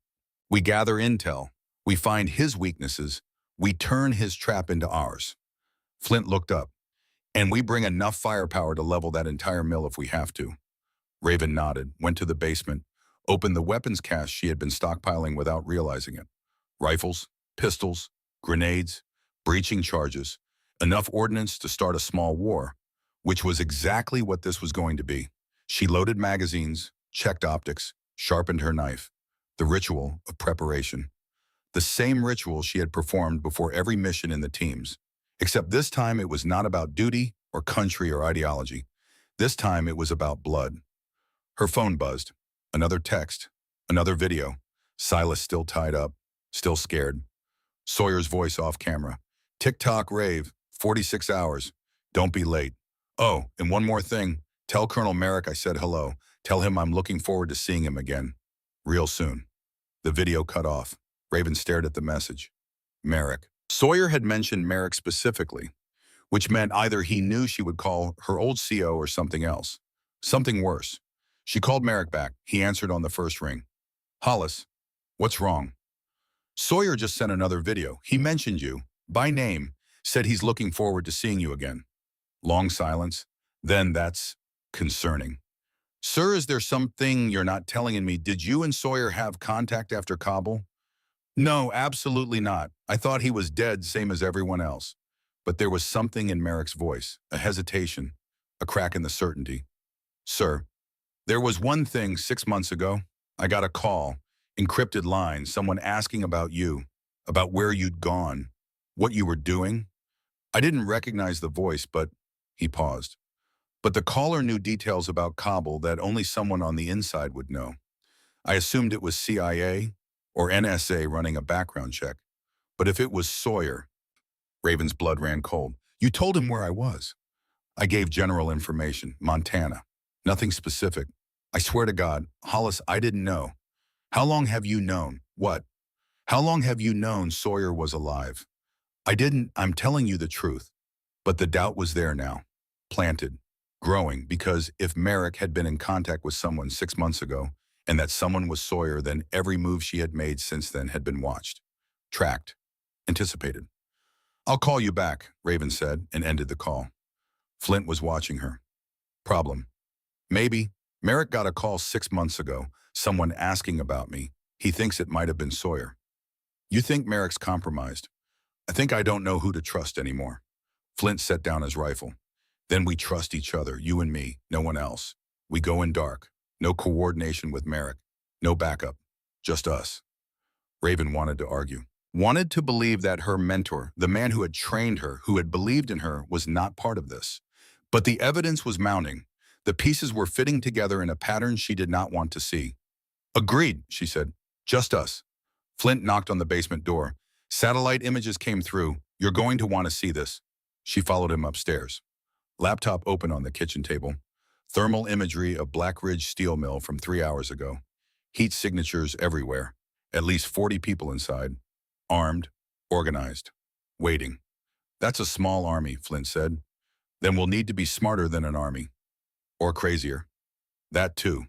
We gather intel. We find his weaknesses. We turn his trap into ours. Flint looked up. And we bring enough firepower to level that entire mill if we have to. Raven nodded, went to the basement, opened the weapons cache she had been stockpiling without realizing it. Rifles, pistols, grenades, breaching charges, enough ordnance to start a small war, which was exactly what this was going to be. She loaded magazines, checked optics, sharpened her knife. The ritual of preparation. The same ritual she had performed before every mission in the teams. Except this time it was not about duty or country or ideology. This time it was about blood. Her phone buzzed. Another text. Another video. Silas still tied up. Still scared. Sawyer's voice off camera. TikTok rave. 46 hours. Don't be late. Oh, and one more thing. Tell Colonel Merrick I said hello. Tell him I'm looking forward to seeing him again. Real soon. The video cut off. Raven stared at the message. Merrick. Sawyer had mentioned Merrick specifically, which meant either he knew she would call her old CO or something else. Something worse. She called Merrick back. He answered on the first ring. Hollis, what's wrong? Sawyer just sent another video. He mentioned you, by name, said he's looking forward to seeing you again. Long silence. Then that's concerning. Sir, is there something you're not telling me? Did you and Sawyer have contact after Kabul? No, absolutely not. I thought he was dead, same as everyone else. But there was something in Merrick's voice, a hesitation, a crack in the certainty. Sir, there was one thing 6 months ago. I got a call, encrypted line, someone asking about you, about where you'd gone, what you were doing. I didn't recognize the voice, but he paused. But the caller knew details about Kabul that only someone on the inside would know. I assumed it was CIA or NSA running a background check. But if it was Sawyer, Raven's blood ran cold. You told him where I was. I gave general information, Montana. Nothing specific. I swear to God, Hollis, I didn't know. How long have you known? What? How long have you known Sawyer was alive? I didn't. I'm telling you the truth. But the doubt was there now. Planted. Growing, because if Merrick had been in contact with someone 6 months ago, and that someone was Sawyer, then every move she had made since then had been watched, tracked, anticipated. I'll call you back, Raven said, and ended the call. Flint was watching her. Problem. Maybe. Merrick got a call 6 months ago, someone asking about me, He thinks it might have been Sawyer. You think Merrick's compromised? I think I don't know who to trust anymore. Flint set down his rifle. Then we trust each other, you and me, no one else. We go in dark. No coordination with Merrick. No backup. Just us. Raven wanted to argue. Wanted to believe that her mentor, the man who had trained her, who had believed in her, was not part of this. But the evidence was mounting. The pieces were fitting together in a pattern she did not want to see. Agreed, she said. Just us. Flint knocked on the basement door. Satellite images came through. You're going to want to see this. She followed him upstairs. Laptop open on the kitchen table. Thermal imagery of Black Ridge steel mill from 3 hours ago. Heat signatures everywhere. At least 40 people inside. Armed, organized, waiting. That's a small army, Flint said. Then we'll need to be smarter than an army. Or crazier. That too.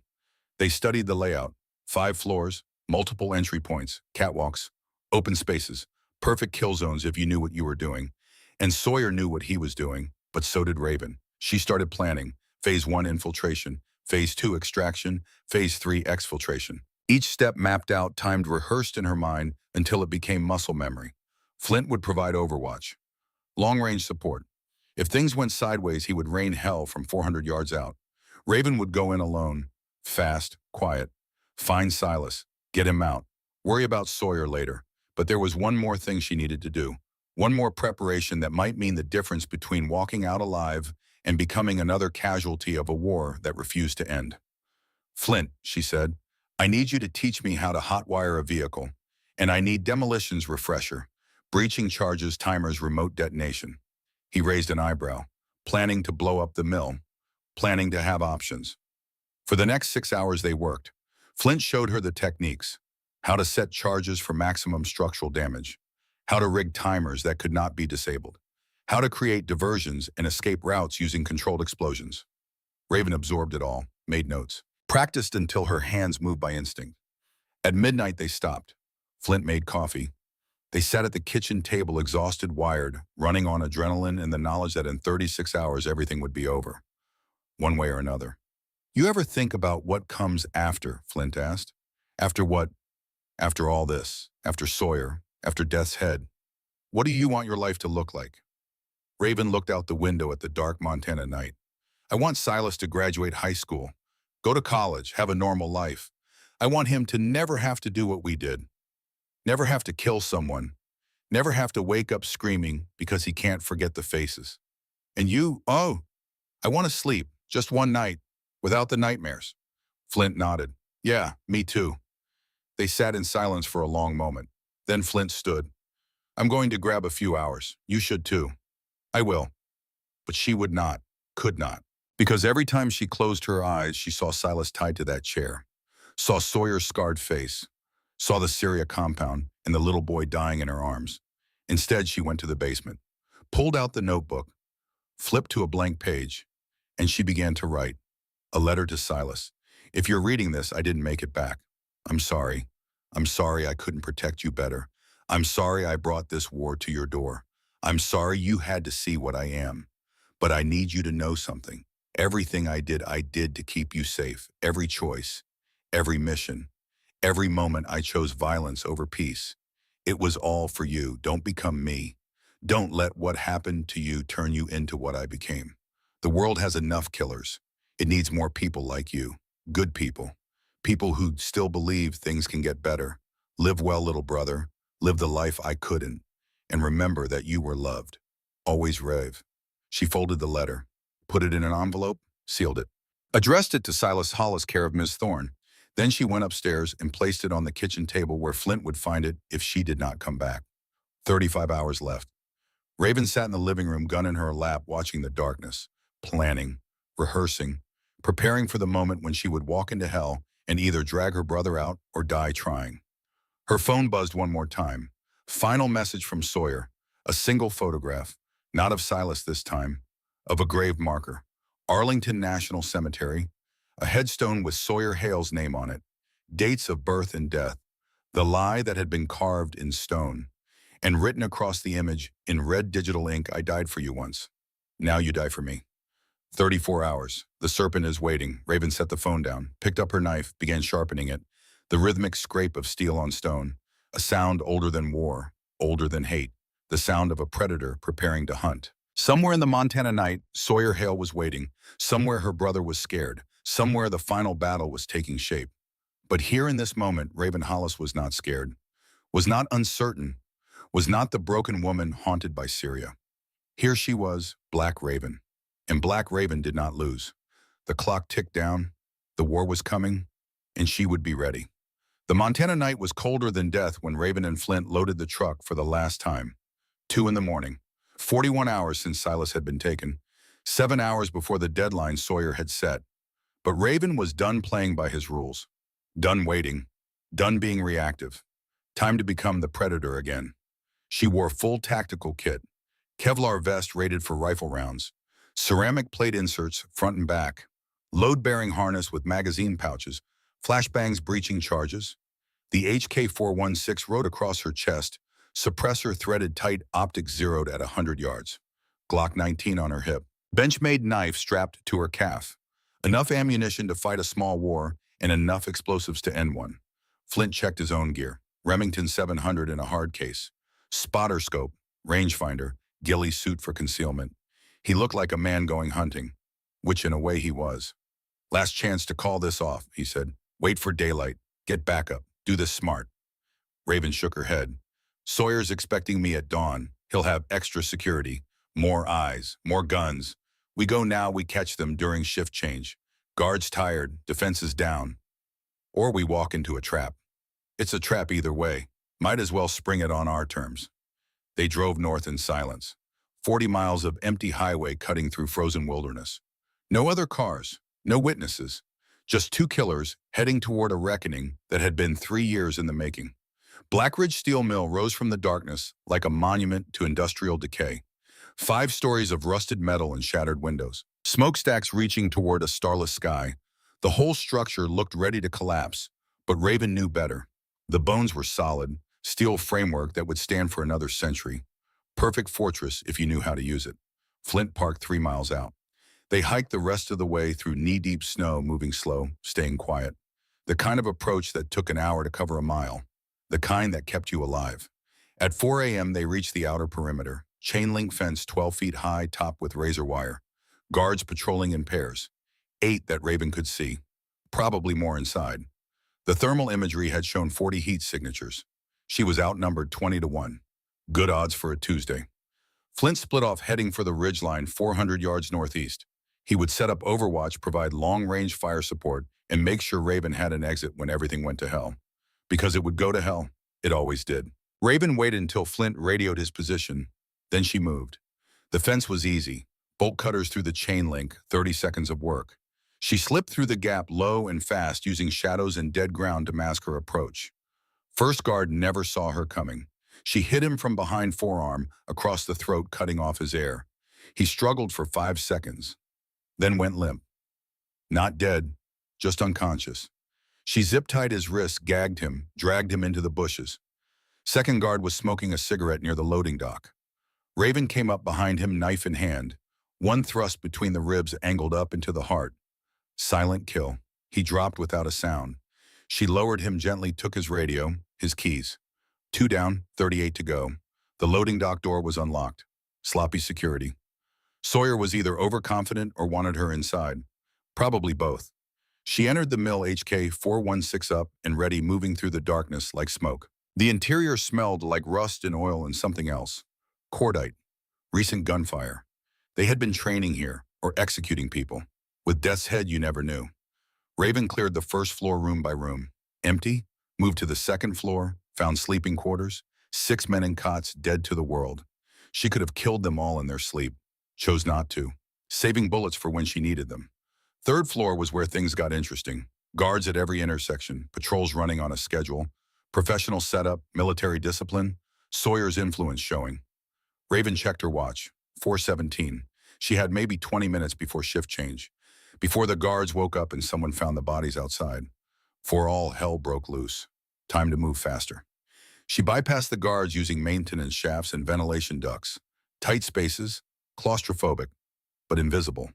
They studied the layout. 5 floors, multiple entry points, catwalks, open spaces, perfect kill zones if you knew what you were doing. And Sawyer knew what he was doing, but so did Raven. She started planning. Phase 1 infiltration, Phase 2 extraction, Phase 3 exfiltration. Each step mapped out, timed, rehearsed in her mind until it became muscle memory. Flint would provide overwatch. Long-range support. If things went sideways, he would rain hell from 400 yards out. Raven would go in alone. Fast, quiet. Find Silas. Get him out. Worry about Sawyer later. But there was one more thing she needed to do. One more preparation that might mean the difference between walking out alive and becoming another casualty of a war that refused to end. Flint, she said, I need you to teach me how to hotwire a vehicle. And I need demolitions refresher. Breaching charges, timers, remote detonation. He raised an eyebrow. Planning to blow up the mill. Planning to have options. For the next 6 hours they worked. Flint showed her the techniques. How to set charges for maximum structural damage. How to rig timers that could not be disabled. How to create diversions and escape routes using controlled explosions. Raven absorbed it all, made notes. Practiced until her hands moved by instinct. At midnight they stopped. Flint made coffee. They sat at the kitchen table, exhausted, wired, running on adrenaline and the knowledge that in 36 hours everything would be over. One way or another. You ever think about what comes after, Flint asked. After what? After all this. After Sawyer. After Death's Head. What do you want your life to look like? Raven looked out the window at the dark Montana night. I want Silas to graduate high school, go to college, have a normal life. I want him to never have to do what we did. Never have to kill someone. Never have to wake up screaming because he can't forget the faces. And you, oh, I want to sleep, just one night, without the nightmares. Flint nodded. Yeah, me too. They sat in silence for a long moment. Then Flint stood. I'm going to grab a few hours. You should too. I will. But she would not, could not. Because every time she closed her eyes, she saw Silas tied to that chair. Saw Sawyer's scarred face. Saw the Syria compound and the little boy dying in her arms. Instead, she went to the basement, pulled out the notebook, flipped to a blank page, and she began to write. A letter to Silas. If you're reading this, I didn't make it back. I'm sorry. I'm sorry I couldn't protect you better. I'm sorry I brought this war to your door. I'm sorry you had to see what I am. But I need you to know something. Everything I did to keep you safe. Every choice, every mission, every moment I chose violence over peace. It was all for you. Don't become me. Don't let what happened to you turn you into what I became. The world has enough killers. It needs more people like you. Good people. People who still believe things can get better. Live well, little brother. Live the life I couldn't. And remember that you were loved. Always Rev. She folded the letter, put it in an envelope, sealed it. Addressed it to Silas Hollis, care of Ms. Thorne. Then she went upstairs and placed it on the kitchen table where Flint would find it if she did not come back. 35 hours left. Raven sat in the living room, gun in her lap, watching the darkness, planning, rehearsing, preparing for the moment when she would walk into hell and either drag her brother out or die trying. Her phone buzzed one more time. Final message from Sawyer. A single photograph, not of Silas this time, of a grave marker. Arlington National Cemetery. A headstone with Sawyer Hale's name on it. Dates of birth and death. The lie that had been carved in stone. And written across the image in red digital ink, I died for you once. Now you die for me. 34 hours. The serpent is waiting. Raven set the phone down, picked up her knife, began sharpening it. The rhythmic scrape of steel on stone, a sound older than war, older than hate, the sound of a predator preparing to hunt. Somewhere in the Montana night, Sawyer Hale was waiting. Somewhere her brother was scared. Somewhere the final battle was taking shape. But here in this moment, Raven Hollis was not scared, was not uncertain, was not the broken woman haunted by Syria. Here she was, Black Raven. And Black Raven did not lose. The clock ticked down, the war was coming, and she would be ready. The Montana night was colder than death when Raven and Flint loaded the truck for the last time. 2 in the morning. 41 hours since Silas had been taken. 7 hours before the deadline Sawyer had set. But Raven was done playing by his rules. Done waiting. Done being reactive. Time to become the predator again. She wore full tactical kit. Kevlar vest rated for rifle rounds. Ceramic plate inserts front and back. Load-bearing harness with magazine pouches. Flashbangs breaching charges. The HK-416 rode across her chest. Suppressor threaded tight, optics zeroed at 100 yards. Glock 19 on her hip. Bench-made knife strapped to her calf. Enough ammunition to fight a small war and enough explosives to end one. Flint checked his own gear. Remington 700 in a hard case. Spotter scope, rangefinder, ghillie suit for concealment. He looked like a man going hunting, which in a way he was. Last chance to call this off, he said. Wait for daylight. Get backup. Do this smart. Raven shook her head. Sawyer's expecting me at dawn. He'll have extra security. More eyes. More guns. We go now, we catch them during shift change. Guards tired. Defenses down. Or we walk into a trap. It's a trap either way. Might as well spring it on our terms. They drove north in silence. 40 miles of empty highway cutting through frozen wilderness. No other cars. No witnesses. Just 2 killers heading toward a reckoning that had been 3 years in the making. Black Ridge Steel Mill rose from the darkness like a monument to industrial decay. 5 stories of rusted metal and shattered windows. Smokestacks reaching toward a starless sky. The whole structure looked ready to collapse, but Raven knew better. The bones were solid, steel framework that would stand for another century. Perfect fortress if you knew how to use it. Flint parked 3 miles out. They hiked the rest of the way through knee-deep snow, moving slow, staying quiet. The kind of approach that took an hour to cover a mile. The kind that kept you alive. At 4 a.m. they reached the outer perimeter. Chain-link fence 12 feet high, topped with razor wire. Guards patrolling in pairs. 8 that Raven could see. Probably more inside. The thermal imagery had shown 40 heat signatures. She was outnumbered 20 to 1. Good odds for a Tuesday. Flint split off heading for the ridgeline 400 yards northeast. He would set up overwatch, provide long-range fire support, and make sure Raven had an exit when everything went to hell. Because it would go to hell. It always did. Raven waited until Flint radioed his position. Then she moved. The fence was easy. Bolt cutters through the chain link, 30 seconds of work. She slipped through the gap low and fast, using shadows and dead ground to mask her approach. First guard never saw her coming. She hit him from behind forearm, across the throat, cutting off his air. He struggled for 5 seconds. Then went limp. Not dead, just unconscious. She zip-tied his wrists, gagged him, dragged him into the bushes. Second guard was smoking a cigarette near the loading dock. Raven came up behind him, knife in hand. One thrust between the ribs angled up into the heart. Silent kill. He dropped without a sound. She lowered him gently, took his radio, his keys. 2 down, 38 to go. The loading dock door was unlocked. Sloppy security. Sawyer was either overconfident or wanted her inside. Probably both. She entered the mill, HK-416 up and ready, moving through the darkness like smoke. The interior smelled like rust and oil and something else. Cordite. Recent gunfire. They had been training here, or executing people. With death's head you never knew. Raven cleared the first floor room by room. Empty. Moved to the second floor. Found sleeping quarters. 6 men in cots, dead to the world. She could have killed them all in their sleep. Chose not to. Saving bullets for when she needed them. Third floor was where things got interesting. Guards at every intersection. Patrols running on a schedule. Professional setup. Military discipline. Sawyer's influence showing. Raven checked her watch. 4:17. She had maybe 20 minutes before shift change. Before the guards woke up and someone found the bodies outside. For all hell broke loose. Time to move faster. She bypassed the guards using maintenance shafts and ventilation ducts. Tight spaces, claustrophobic, but invisible.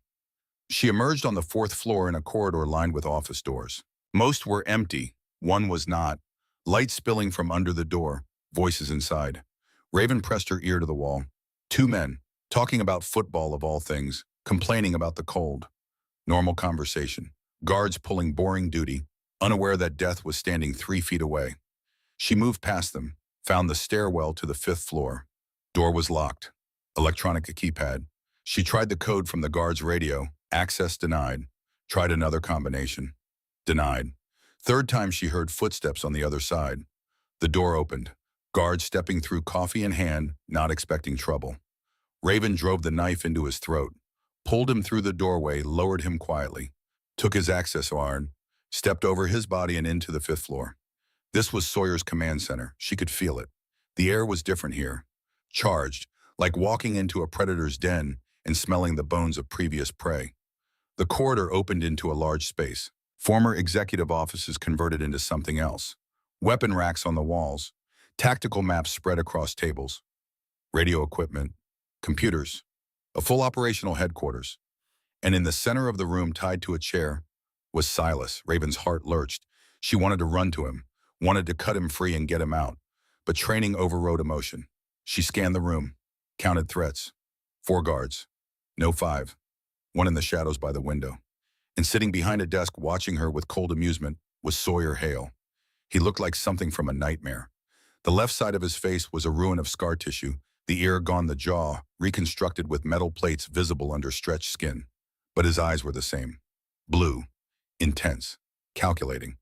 She emerged on the 4th floor in a corridor lined with office doors. Most were empty. One was not. Light spilling from under the door, voices inside. Raven pressed her ear to the wall. Two men, talking about football of all things, complaining about the cold. Normal conversation. Guards pulling boring duty, unaware that death was standing 3 feet away. She moved past them, found the stairwell to the 5th floor. Door was locked. Electronic keypad. She tried the code from the guard's radio. Access denied. Tried another combination. Denied. Third time she heard footsteps on the other side. The door opened. Guard stepping through, coffee in hand, not expecting trouble. Raven drove the knife into his throat, pulled him through the doorway, lowered him quietly, took his access card, stepped over his body and into the 5th floor. This was Sawyer's command center. She could feel it. The air was different here. Charged, like walking into a predator's den and smelling the bones of previous prey. The corridor opened into a large space. Former executive offices converted into something else. Weapon racks on the walls. Tactical maps spread across tables. Radio equipment. Computers. A full operational headquarters. And in the center of the room, tied to a chair, was Silas. Raven's heart lurched. She wanted to run to him, wanted to cut him free and get him out. But training overrode emotion. She scanned the room, counted threats. 4 guards. No 5. One in the shadows by the window. And sitting behind a desk watching her with cold amusement was Sawyer Hale. He looked like something from a nightmare. The left side of his face was a ruin of scar tissue, the ear gone, the jaw reconstructed with metal plates visible under stretched skin. But his eyes were the same. Blue, intense, calculating.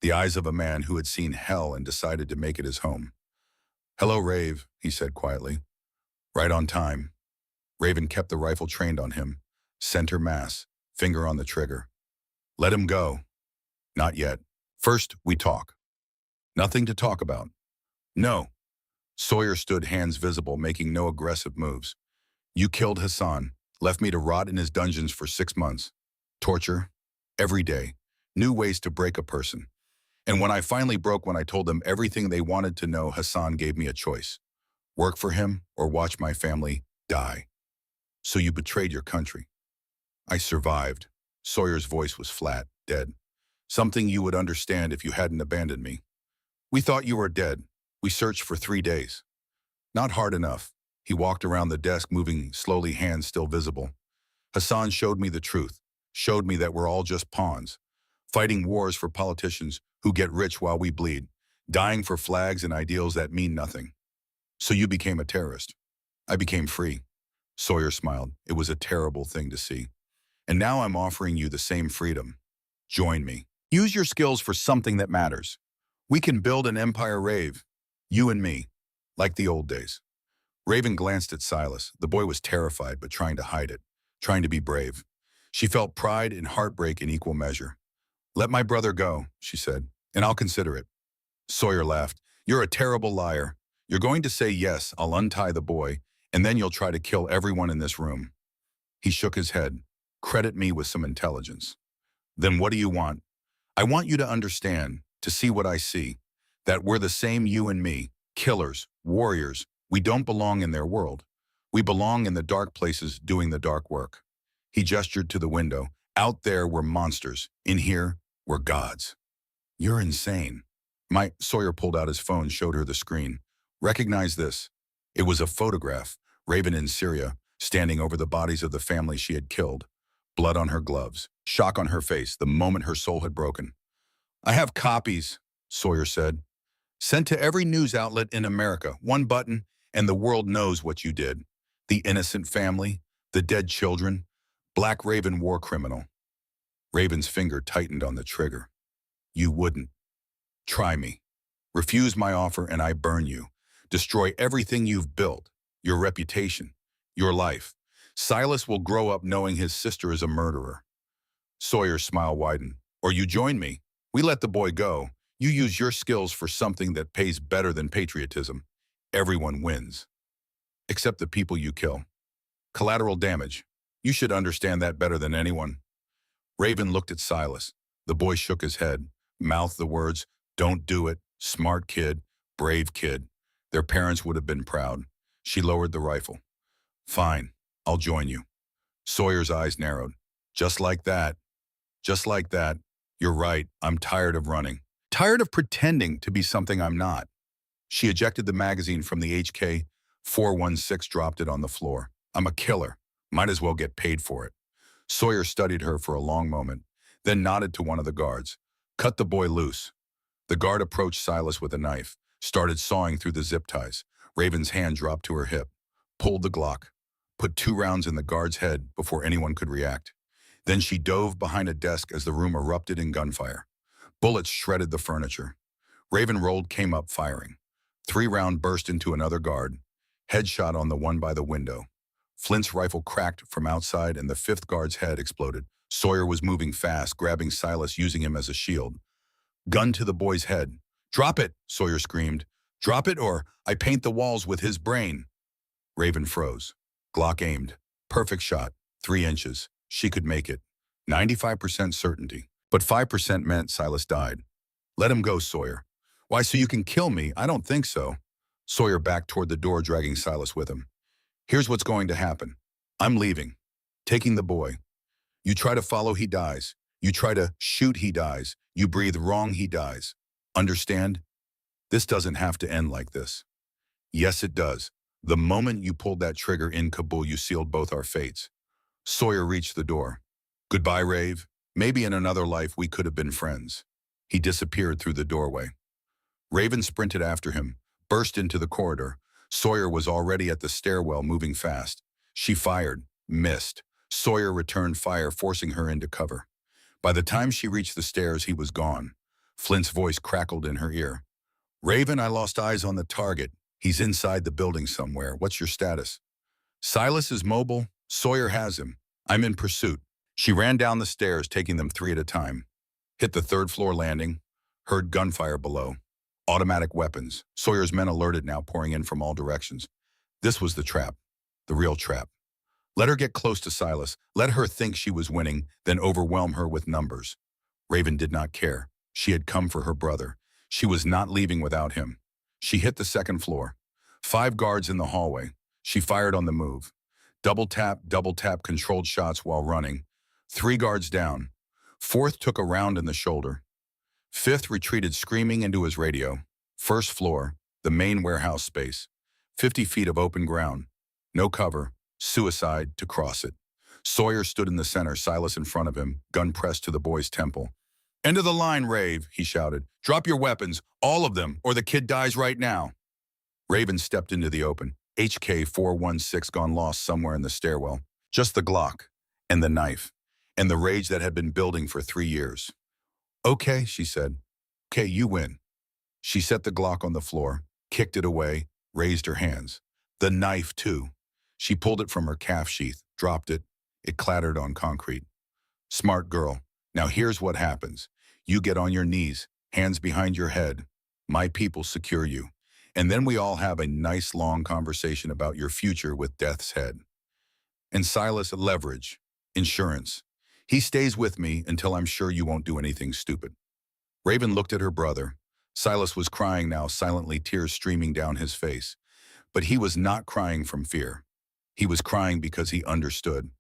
The eyes of a man who had seen hell and decided to make it his home. "Hello, Rave," he said quietly. "Right on time." Raven kept the rifle trained on him, center mass, finger on the trigger. "Let him go." "Not yet. First, we talk." "Nothing to talk about." "No." Sawyer stood, hands visible, making no aggressive moves. "You killed Hassan, left me to rot in his dungeons for 6 months. Torture, every day, new ways to break a person. And when I finally broke, when I told them everything they wanted to know, Hassan gave me a choice. Work for him or watch my family die. So you betrayed your country." "I survived." Sawyer's voice was flat, dead. "Something you would understand if you hadn't abandoned me. We thought you were dead. We searched for 3 days. Not hard enough." He walked around the desk, moving slowly, hands still visible. "Hassan showed me the truth, showed me that we're all just pawns, fighting wars for politicians who get rich while we bleed, dying for flags and ideals that mean nothing. So you became a terrorist. I became free." Sawyer smiled. It was a terrible thing to see. "And now I'm offering you the same freedom. Join me. Use your skills for something that matters. We can build an empire, Rave. You and me. Like the old days." Raven glanced at Silas. The boy was terrified, but trying to hide it, trying to be brave. She felt pride and heartbreak in equal measure. "Let my brother go," she said, "and I'll consider it." Sawyer laughed. "You're a terrible liar. You're going to say yes, I'll untie the boy, and then you'll try to kill everyone in this room." He shook his head. "Credit me with some intelligence." "Then what do you want?" "I want you to understand, to see what I see, that we're the same, you and me, killers, warriors. We don't belong in their world. We belong in the dark places doing the dark work." He gestured to the window. "Out there, we're monsters. In here, we're gods." "You're insane." Sawyer pulled out his phone, showed her the screen. "Recognize this." It was a photograph, Raven in Syria, standing over the bodies of the family she had killed. Blood on her gloves, shock on her face, the moment her soul had broken. "I have copies," Sawyer said. "Sent to every news outlet in America. One button, and the world knows what you did. The innocent family, the dead children. Black Raven war criminal." Raven's finger tightened on the trigger. "You wouldn't. Try me. Refuse my offer and I burn you. Destroy everything you've built, your reputation, your life. Silas will grow up knowing his sister is a murderer." Sawyer's smile widened. "Or you join me. We let the boy go. You use your skills for something that pays better than patriotism. Everyone wins. Except the people you kill. Collateral damage. You should understand that better than anyone." Raven looked at Silas. The boy shook his head, mouthed the words, "Don't do it. Smart kid, brave kid." Their parents would have been proud. She lowered the rifle. "Fine, I'll join you." Sawyer's eyes narrowed. Just like that. Just like that. "You're right. I'm tired of running. tired of pretending to be something I'm not. She ejected the magazine from the HK 416, dropped it on the floor. I'm a killer. Might as well get paid for it. Sawyer studied her for a long moment, then nodded to one of the guards. Cut the boy loose. The guard approached Silas with a knife, started sawing through the zip ties. Raven's hand dropped to her hip, pulled the Glock, put 2 rounds in the guard's head before anyone could react. Then she dove behind a desk as the room erupted in gunfire. Bullets shredded the furniture. Raven rolled, came up firing. 3-round burst into another guard. Headshot on the one by the window. Flint's rifle cracked from outside and the 5th guard's head exploded. Sawyer was moving fast, grabbing Silas, using him as a shield. Gun to the boy's head. Drop it, Sawyer screamed. Drop it or I paint the walls with his brain. Raven froze. Glock aimed. Perfect shot. 3 inches. She could make it. 95% certainty. But 5% meant Silas died. Let him go, Sawyer. Why, so you can kill me? I don't think so. Sawyer backed toward the door, dragging Silas with him. Here's what's going to happen. I'm leaving. Taking the boy. You try to follow, he dies. You try to shoot, he dies. You breathe wrong, he dies. Understand? This doesn't have to end like this. Yes, it does. The moment you pulled that trigger in Kabul, you sealed both our fates. Sawyer reached the door. Goodbye, Rave. Maybe in another life we could have been friends. He disappeared through the doorway. Raven sprinted after him, burst into the corridor. Sawyer was already at the stairwell, moving fast. She fired, missed. Sawyer returned fire, forcing her into cover. By the time she reached the stairs, he was gone. Flint's voice crackled in her ear. Raven, I lost eyes on the target. He's inside the building somewhere. What's your status? Silas is mobile. Sawyer has him. I'm in pursuit. She ran down the stairs, taking them 3 at a time. Hit the 3rd floor landing. Heard gunfire below. Automatic weapons. Sawyer's men alerted now, pouring in from all directions. This was the trap. The real trap. Let her get close to Silas. Let her think she was winning, then overwhelm her with numbers. Raven did not care. She had come for her brother. She was not leaving without him. She hit the 2nd floor. 5 guards in the hallway. She fired on the move. Double tap, controlled shots while running. 3 guards down. 4th took a round in the shoulder. 5th retreated screaming into his radio. 1st floor, the main warehouse space. 50 feet of open ground. No cover. Suicide to cross it. Sawyer stood in the center, Silas in front of him, gun pressed to the boy's temple. End of the line, Rave, he shouted. Drop your weapons, all of them, or the kid dies right now. Raven stepped into the open. HK 416 gone lost somewhere in the stairwell. Just the Glock, and the knife, and the rage that had been building for 3 years. Okay, she said. Okay, you win. She set the Glock on the floor, kicked it away, raised her hands. The knife, too. She pulled it from her calf sheath, dropped it. It clattered on concrete. Smart girl. Now here's what happens. You get on your knees, hands behind your head. My people secure you. And then we all have a nice long conversation about your future with Death's Head. And Silas, leverage, insurance. He stays with me until I'm sure you won't do anything stupid. Raven looked at her brother. Silas was crying now, silently, tears streaming down his face. But he was not crying from fear. He was crying because he understood.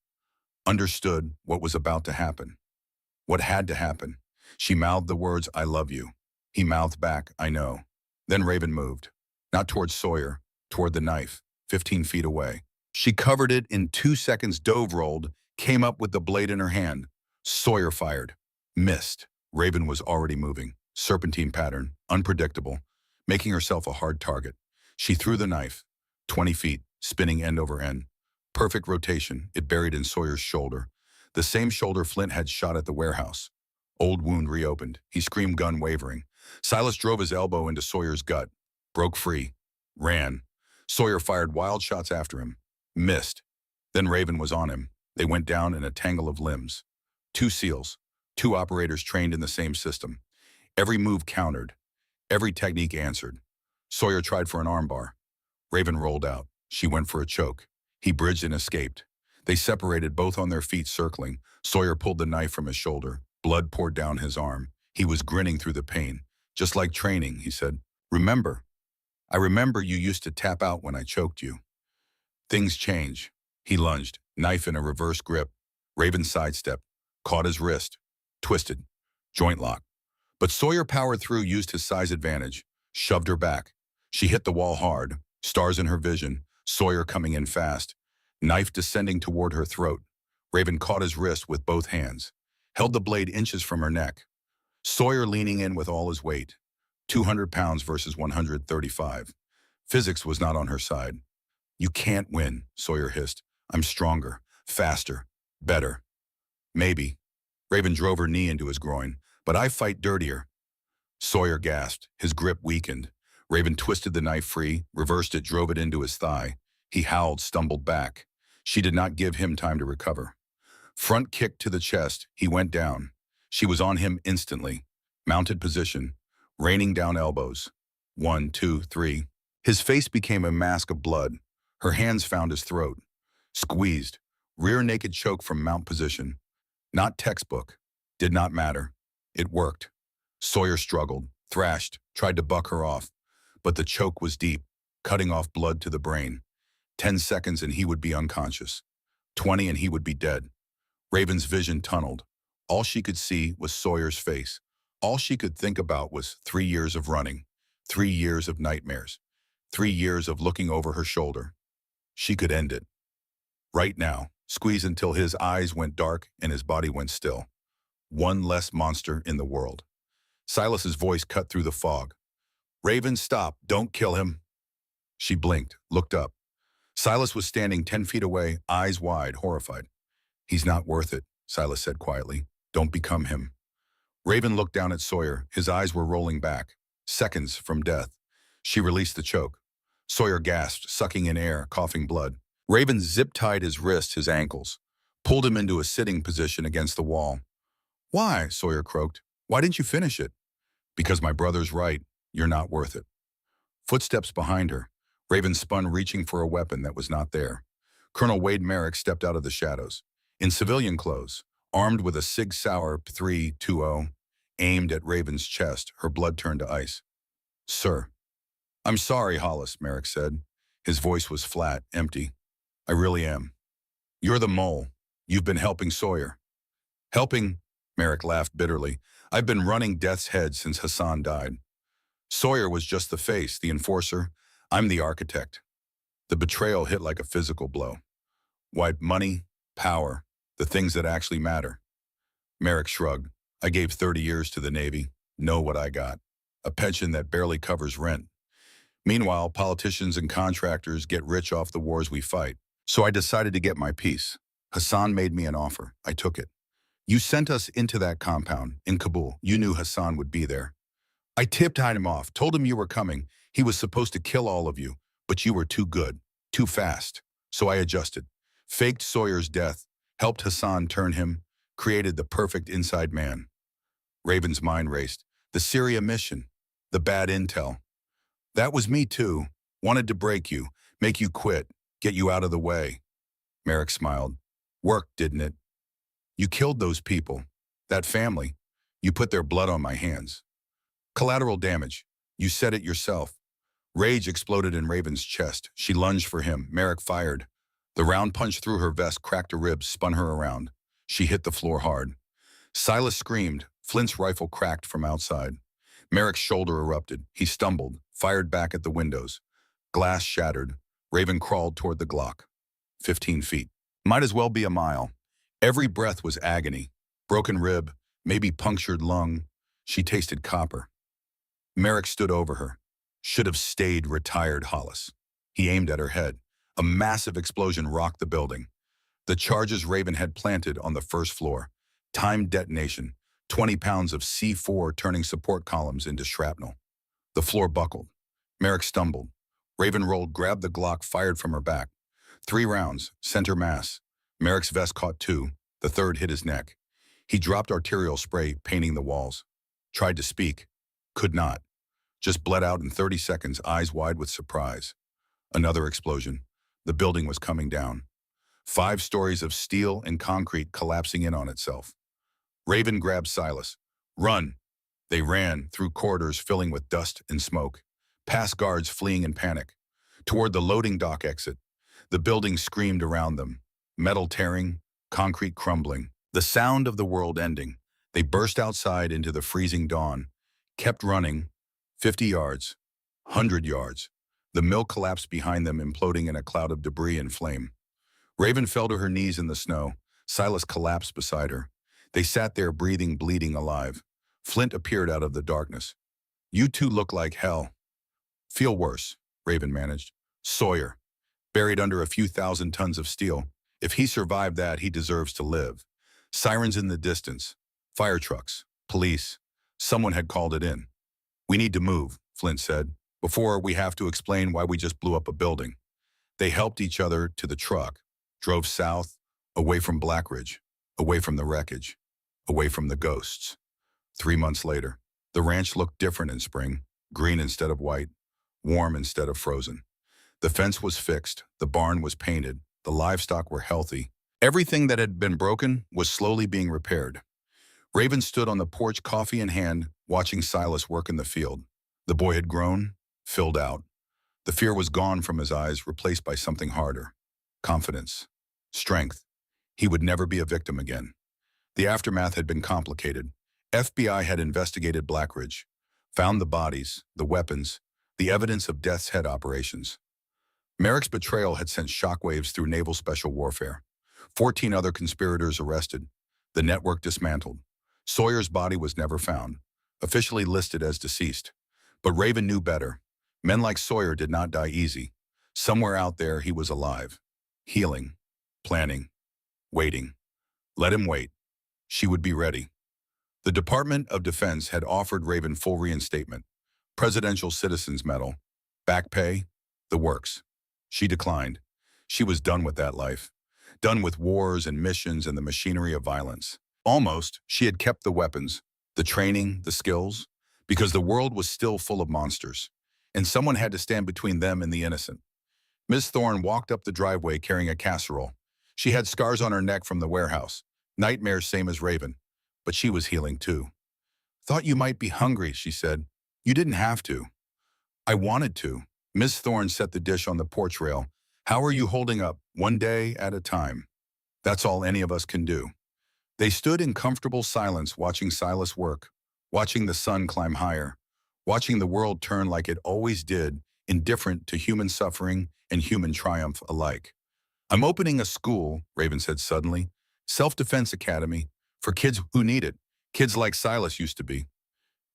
Understood what was about to happen. What had to happen. She mouthed the words, I love you. He mouthed back, I know. Then Raven moved. Not toward Sawyer, toward the knife, 15 feet away. She covered it in 2 seconds, dove, rolled, came up with the blade in her hand. Sawyer fired. Missed. Raven was already moving. Serpentine pattern, unpredictable, making herself a hard target. She threw the knife. 20 feet, spinning end over end. Perfect rotation, it buried in Sawyer's shoulder. The same shoulder Flint had shot at the warehouse. Old wound reopened. He screamed, gun wavering. Silas drove his elbow into Sawyer's gut. Broke free. Ran. Sawyer fired wild shots after him. Missed. Then Raven was on him. They went down in a tangle of limbs. 2 SEALs. 2 operators trained in the same system. Every move countered. Every technique answered. Sawyer tried for an armbar. Raven rolled out. She went for a choke. He bridged and escaped. They separated, both on their feet, circling. Sawyer pulled the knife from his shoulder. Blood poured down his arm. He was grinning through the pain. Just like training, he said. Remember. I remember you used to tap out when I choked you. Things change. He lunged, knife in a reverse grip. Raven sidestepped, caught his wrist. Twisted. Joint lock. But Sawyer powered through, used his size advantage, shoved her back. She hit the wall hard, stars in her vision, Sawyer coming in fast, knife descending toward her throat. Raven caught his wrist with both hands, held the blade inches from her neck. Sawyer leaning in with all his weight, 200 pounds versus 135. Physics was not on her side. You can't win, Sawyer hissed. I'm stronger, faster, better. Maybe. Raven drove her knee into his groin. But I fight dirtier. Sawyer gasped, his grip weakened. Raven twisted the knife free, reversed it, drove it into his thigh. He howled, stumbled back. She did not give him time to recover. Front kick to the chest, he went down. She was on him instantly. Mounted position, raining down elbows. 1, 2, 3. His face became a mask of blood. Her hands found his throat. Squeezed. Rear naked choke from mount position. Not textbook. Did not matter. It worked. Sawyer struggled, thrashed, tried to buck her off. But the choke was deep, cutting off blood to the brain. 10 seconds and he would be unconscious. 20 and he would be dead. Raven's vision tunneled. All she could see was Sawyer's face. All she could think about was 3 years of running, 3 years of nightmares, 3 years of looking over her shoulder. She could end it. Right now, squeeze until his eyes went dark and his body went still. One less monster in the world. Silas's voice cut through the fog. Raven, stop. Don't kill him. She blinked, looked up. Silas was standing 10 feet away, eyes wide, horrified. He's not worth it, Silas said quietly. Don't become him. Raven looked down at Sawyer. His eyes were rolling back. Seconds from death. She released the choke. Sawyer gasped, sucking in air, coughing blood. Raven zip-tied his wrists, his ankles, pulled him into a sitting position against the wall. Why? Sawyer croaked. Why didn't you finish it? Because my brother's right. You're not worth it. Footsteps behind her. Raven spun, reaching for a weapon that was not there. Colonel Wade Merrick stepped out of the shadows. In civilian clothes, armed with a Sig Sauer 320, aimed at Raven's chest, her blood turned to ice. Sir. I'm sorry, Hollis, Merrick said. His voice was flat, empty. I really am. You're the mole. You've been helping Sawyer. Helping? Merrick laughed bitterly. I've been running Death's Head since Hassan died. Sawyer was just the face, the enforcer. I'm the architect. The betrayal hit like a physical blow. Wiped money, power, the things that actually matter. Merrick shrugged. I gave 30 years to the Navy. Know what I got. A pension that barely covers rent. Meanwhile, politicians and contractors get rich off the wars we fight. So I decided to get my piece. Hassan made me an offer. I took it. You sent us into that compound in Kabul. You knew Hassan would be there. I tipped-eyed him off, told him you were coming. He was supposed to kill all of you, but you were too good, too fast. So I adjusted. Faked Sawyer's death, helped Hassan turn him, created the perfect inside man. Raven's mind raced. The Syria mission, the bad intel. That was me too. Wanted to break you, make you quit, get you out of the way. Merrick smiled. Worked, didn't it? You killed those people, that family. You put their blood on my hands. Collateral damage. You said it yourself. Rage exploded in Raven's chest. She lunged for him. Merrick fired. The round punch through her vest cracked her ribs, spun her around. She hit the floor hard. Silas screamed. Flint's rifle cracked from outside. Merrick's shoulder erupted. He stumbled, fired back at the windows. Glass shattered. Raven crawled toward the Glock. 15 feet. Might as well be a mile. Every breath was agony. Broken rib, maybe punctured lung. She tasted copper. Merrick stood over her. Should have stayed, retired Hollis. He aimed at her head. A massive explosion rocked the building. The charges Raven had planted on the first floor. Timed detonation. 20 pounds of C4 turning support columns into shrapnel. The floor buckled. Merrick stumbled. Raven rolled, grabbed the Glock, fired from her back. 3 rounds, center mass. Merrick's vest caught 2. The third hit his neck. He dropped arterial spray, painting the walls. Tried to speak. Could not. Just bled out in 30 seconds, eyes wide with surprise. Another explosion. The building was coming down. 5 stories of steel and concrete collapsing in on itself. Raven grabbed Silas. Run! They ran, through corridors filling with dust and smoke. Past guards fleeing in panic. Toward the loading dock exit. The building screamed around them. Metal tearing, concrete crumbling. The sound of the world ending. They burst outside into the freezing dawn. Kept running, 50 yards, 100 yards. The mill collapsed behind them, imploding in a cloud of debris and flame. Raven fell to her knees in the snow. Silas collapsed beside her. They sat there, breathing, bleeding, alive. Flint appeared out of the darkness. "You two look like hell." "Feel worse," Raven managed. "Sawyer, buried under a few thousand tons of steel. If he survived that, he deserves to live." Sirens in the distance. Fire trucks. Police. Someone had called it in. "We need to move," Flint said, "before we have to explain why we just blew up a building." They helped each other to the truck, drove south, away from Blackridge, away from the wreckage, away from the ghosts. 3 months later, the ranch looked different in spring, green instead of white, warm instead of frozen. The fence was fixed, the barn was painted, the livestock were healthy. Everything that had been broken was slowly being repaired. Raven stood on the porch, coffee in hand, watching Silas work in the field. The boy had grown, filled out. The fear was gone from his eyes, replaced by something harder. Confidence. Strength. He would never be a victim again. The aftermath had been complicated. FBI had investigated Blackridge, found the bodies, the weapons, the evidence of death's head operations. Merrick's betrayal had sent shockwaves through naval special warfare. 14 other conspirators arrested. The network dismantled. Sawyer's body was never found, officially listed as deceased. But Raven knew better. Men like Sawyer did not die easy. Somewhere out there, he was alive, healing, planning, waiting. Let him wait. She would be ready. The Department of Defense had offered Raven full reinstatement, Presidential Citizens Medal, back pay, the works. She declined. She was done with that life, done with wars and missions and the machinery of violence. Almost, she had kept the weapons, the training, the skills, because the world was still full of monsters, and someone had to stand between them and the innocent. Ms. Thorne walked up the driveway carrying a casserole. She had scars on her neck from the warehouse, nightmares same as Raven, but she was healing too. "Thought you might be hungry," she said. "You didn't have to." "I wanted to." Ms. Thorne set the dish on the porch rail. "How are you holding up, one day at a time? That's all any of us can do." They stood in comfortable silence, watching Silas work, watching the sun climb higher, watching the world turn like it always did, indifferent to human suffering and human triumph alike. "I'm opening a school," Raven said suddenly, "self-defense academy, for kids who need it, kids like Silas used to be."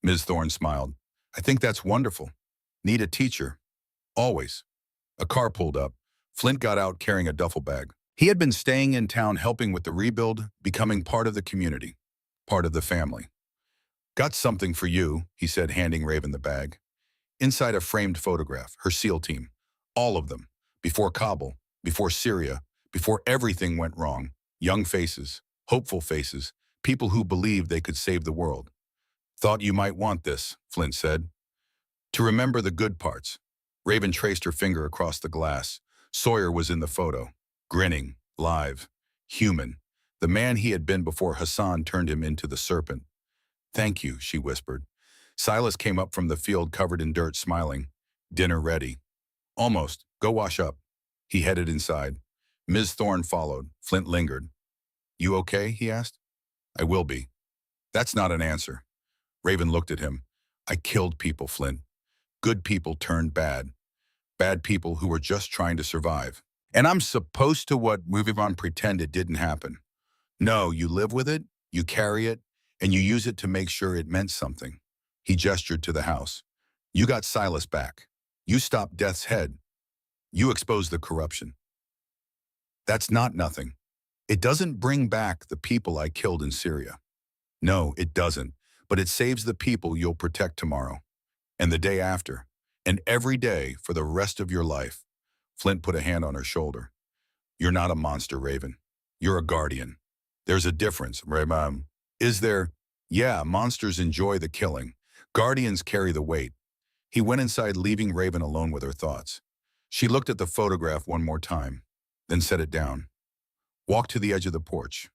Ms. Thorne smiled. "I think that's wonderful. Need a teacher. Always." A car pulled up. Flint got out carrying a duffel bag. He had been staying in town helping with the rebuild, becoming part of the community, part of the family. "Got something for you," he said, handing Raven the bag. Inside a framed photograph, her SEAL team. All of them. Before Kabul, before Syria, before everything went wrong. Young faces, hopeful faces, people who believed they could save the world. "Thought you might want this," Flint said. "To remember the good parts." Raven traced her finger across the glass. Sawyer was in the photo, grinning, live, human. The man he had been before Hassan turned him into the serpent. "Thank you," she whispered. Silas came up from the field covered in dirt, smiling. "Dinner ready." "Almost. Go wash up." He headed inside. Ms. Thorne followed. Flint lingered. "You okay?" he asked. "I will be." "That's not an answer." Raven looked at him. "I killed people, Flint. Good people turned bad. Bad people who were just trying to survive. And I'm supposed to move on, pretend it didn't happen. No, you live with it, you carry it, and you use it to make sure it meant something." He gestured to the house. "You got Silas back. You stopped Death's head. You exposed the corruption. That's not nothing. It doesn't bring back the people I killed in Syria. No, it doesn't, but it saves the people you'll protect tomorrow, and the day after, and every day for the rest of your life." Flint put a hand on her shoulder. "You're not a monster, Raven. You're a guardian. There's a difference, Raven." "Is there?" "Yeah, monsters enjoy the killing. Guardians carry the weight." He went inside, leaving Raven alone with her thoughts. She looked at the photograph one more time, then set it down. Walked to the edge of the porch.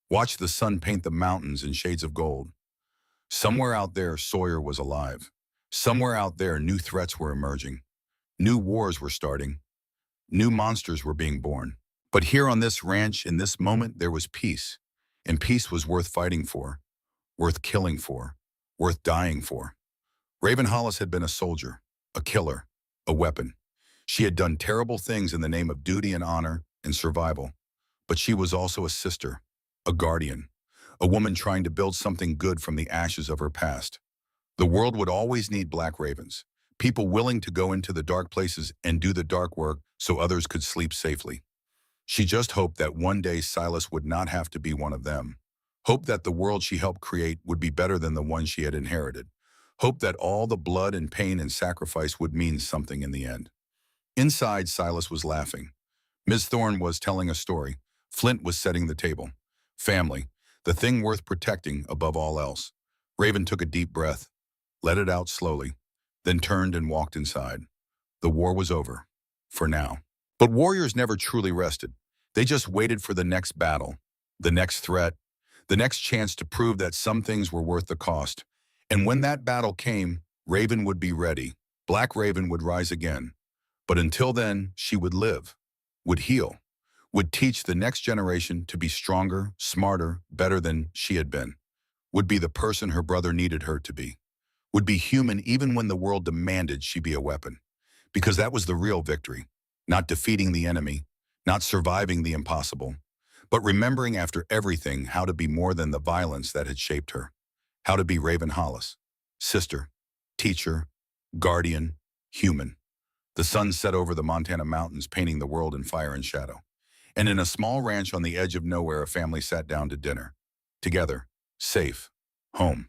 Watched the sun paint the mountains in shades of gold. Somewhere out there, Sawyer was alive. Somewhere out there, new threats were emerging. New wars were starting. New monsters were being born. But here on this ranch, in this moment, there was peace. And peace was worth fighting for, worth killing for, worth dying for. Raven Hollis had been a soldier, a killer, a weapon. She had done terrible things in the name of duty and honor and survival. But she was also a sister, a guardian, a woman trying to build something good from the ashes of her past. The world would always need black ravens, people willing to go into the dark places and do the dark work so others could sleep safely. She just hoped that one day Silas would not have to be one of them. Hoped that the world she helped create would be better than the one she had inherited. Hoped that all the blood and pain and sacrifice would mean something in the end. Inside, Silas was laughing. Ms. Thorne was telling a story. Flint was setting the table. Family, the thing worth protecting above all else. Raven took a deep breath, let it out slowly, then turned and walked inside. The war was over, for now. But warriors never truly rested. They just waited for the next battle, the next threat, the next chance to prove that some things were worth the cost. And when that battle came, Raven would be ready. Black Raven would rise again. But until then, she would live, would heal, would teach the next generation to be stronger, smarter, better than she had been, would be the person her brother needed her to be, would be human even when the world demanded she be a weapon. Because that was the real victory, not defeating the enemy, not surviving the impossible, but remembering after everything how to be more than the violence that had shaped her, how to be Raven Hollis, sister, teacher, guardian, human. The sun set over the Montana mountains, painting the world in fire and shadow. And in a small ranch on the edge of nowhere, a family sat down to dinner. Together, safe, home.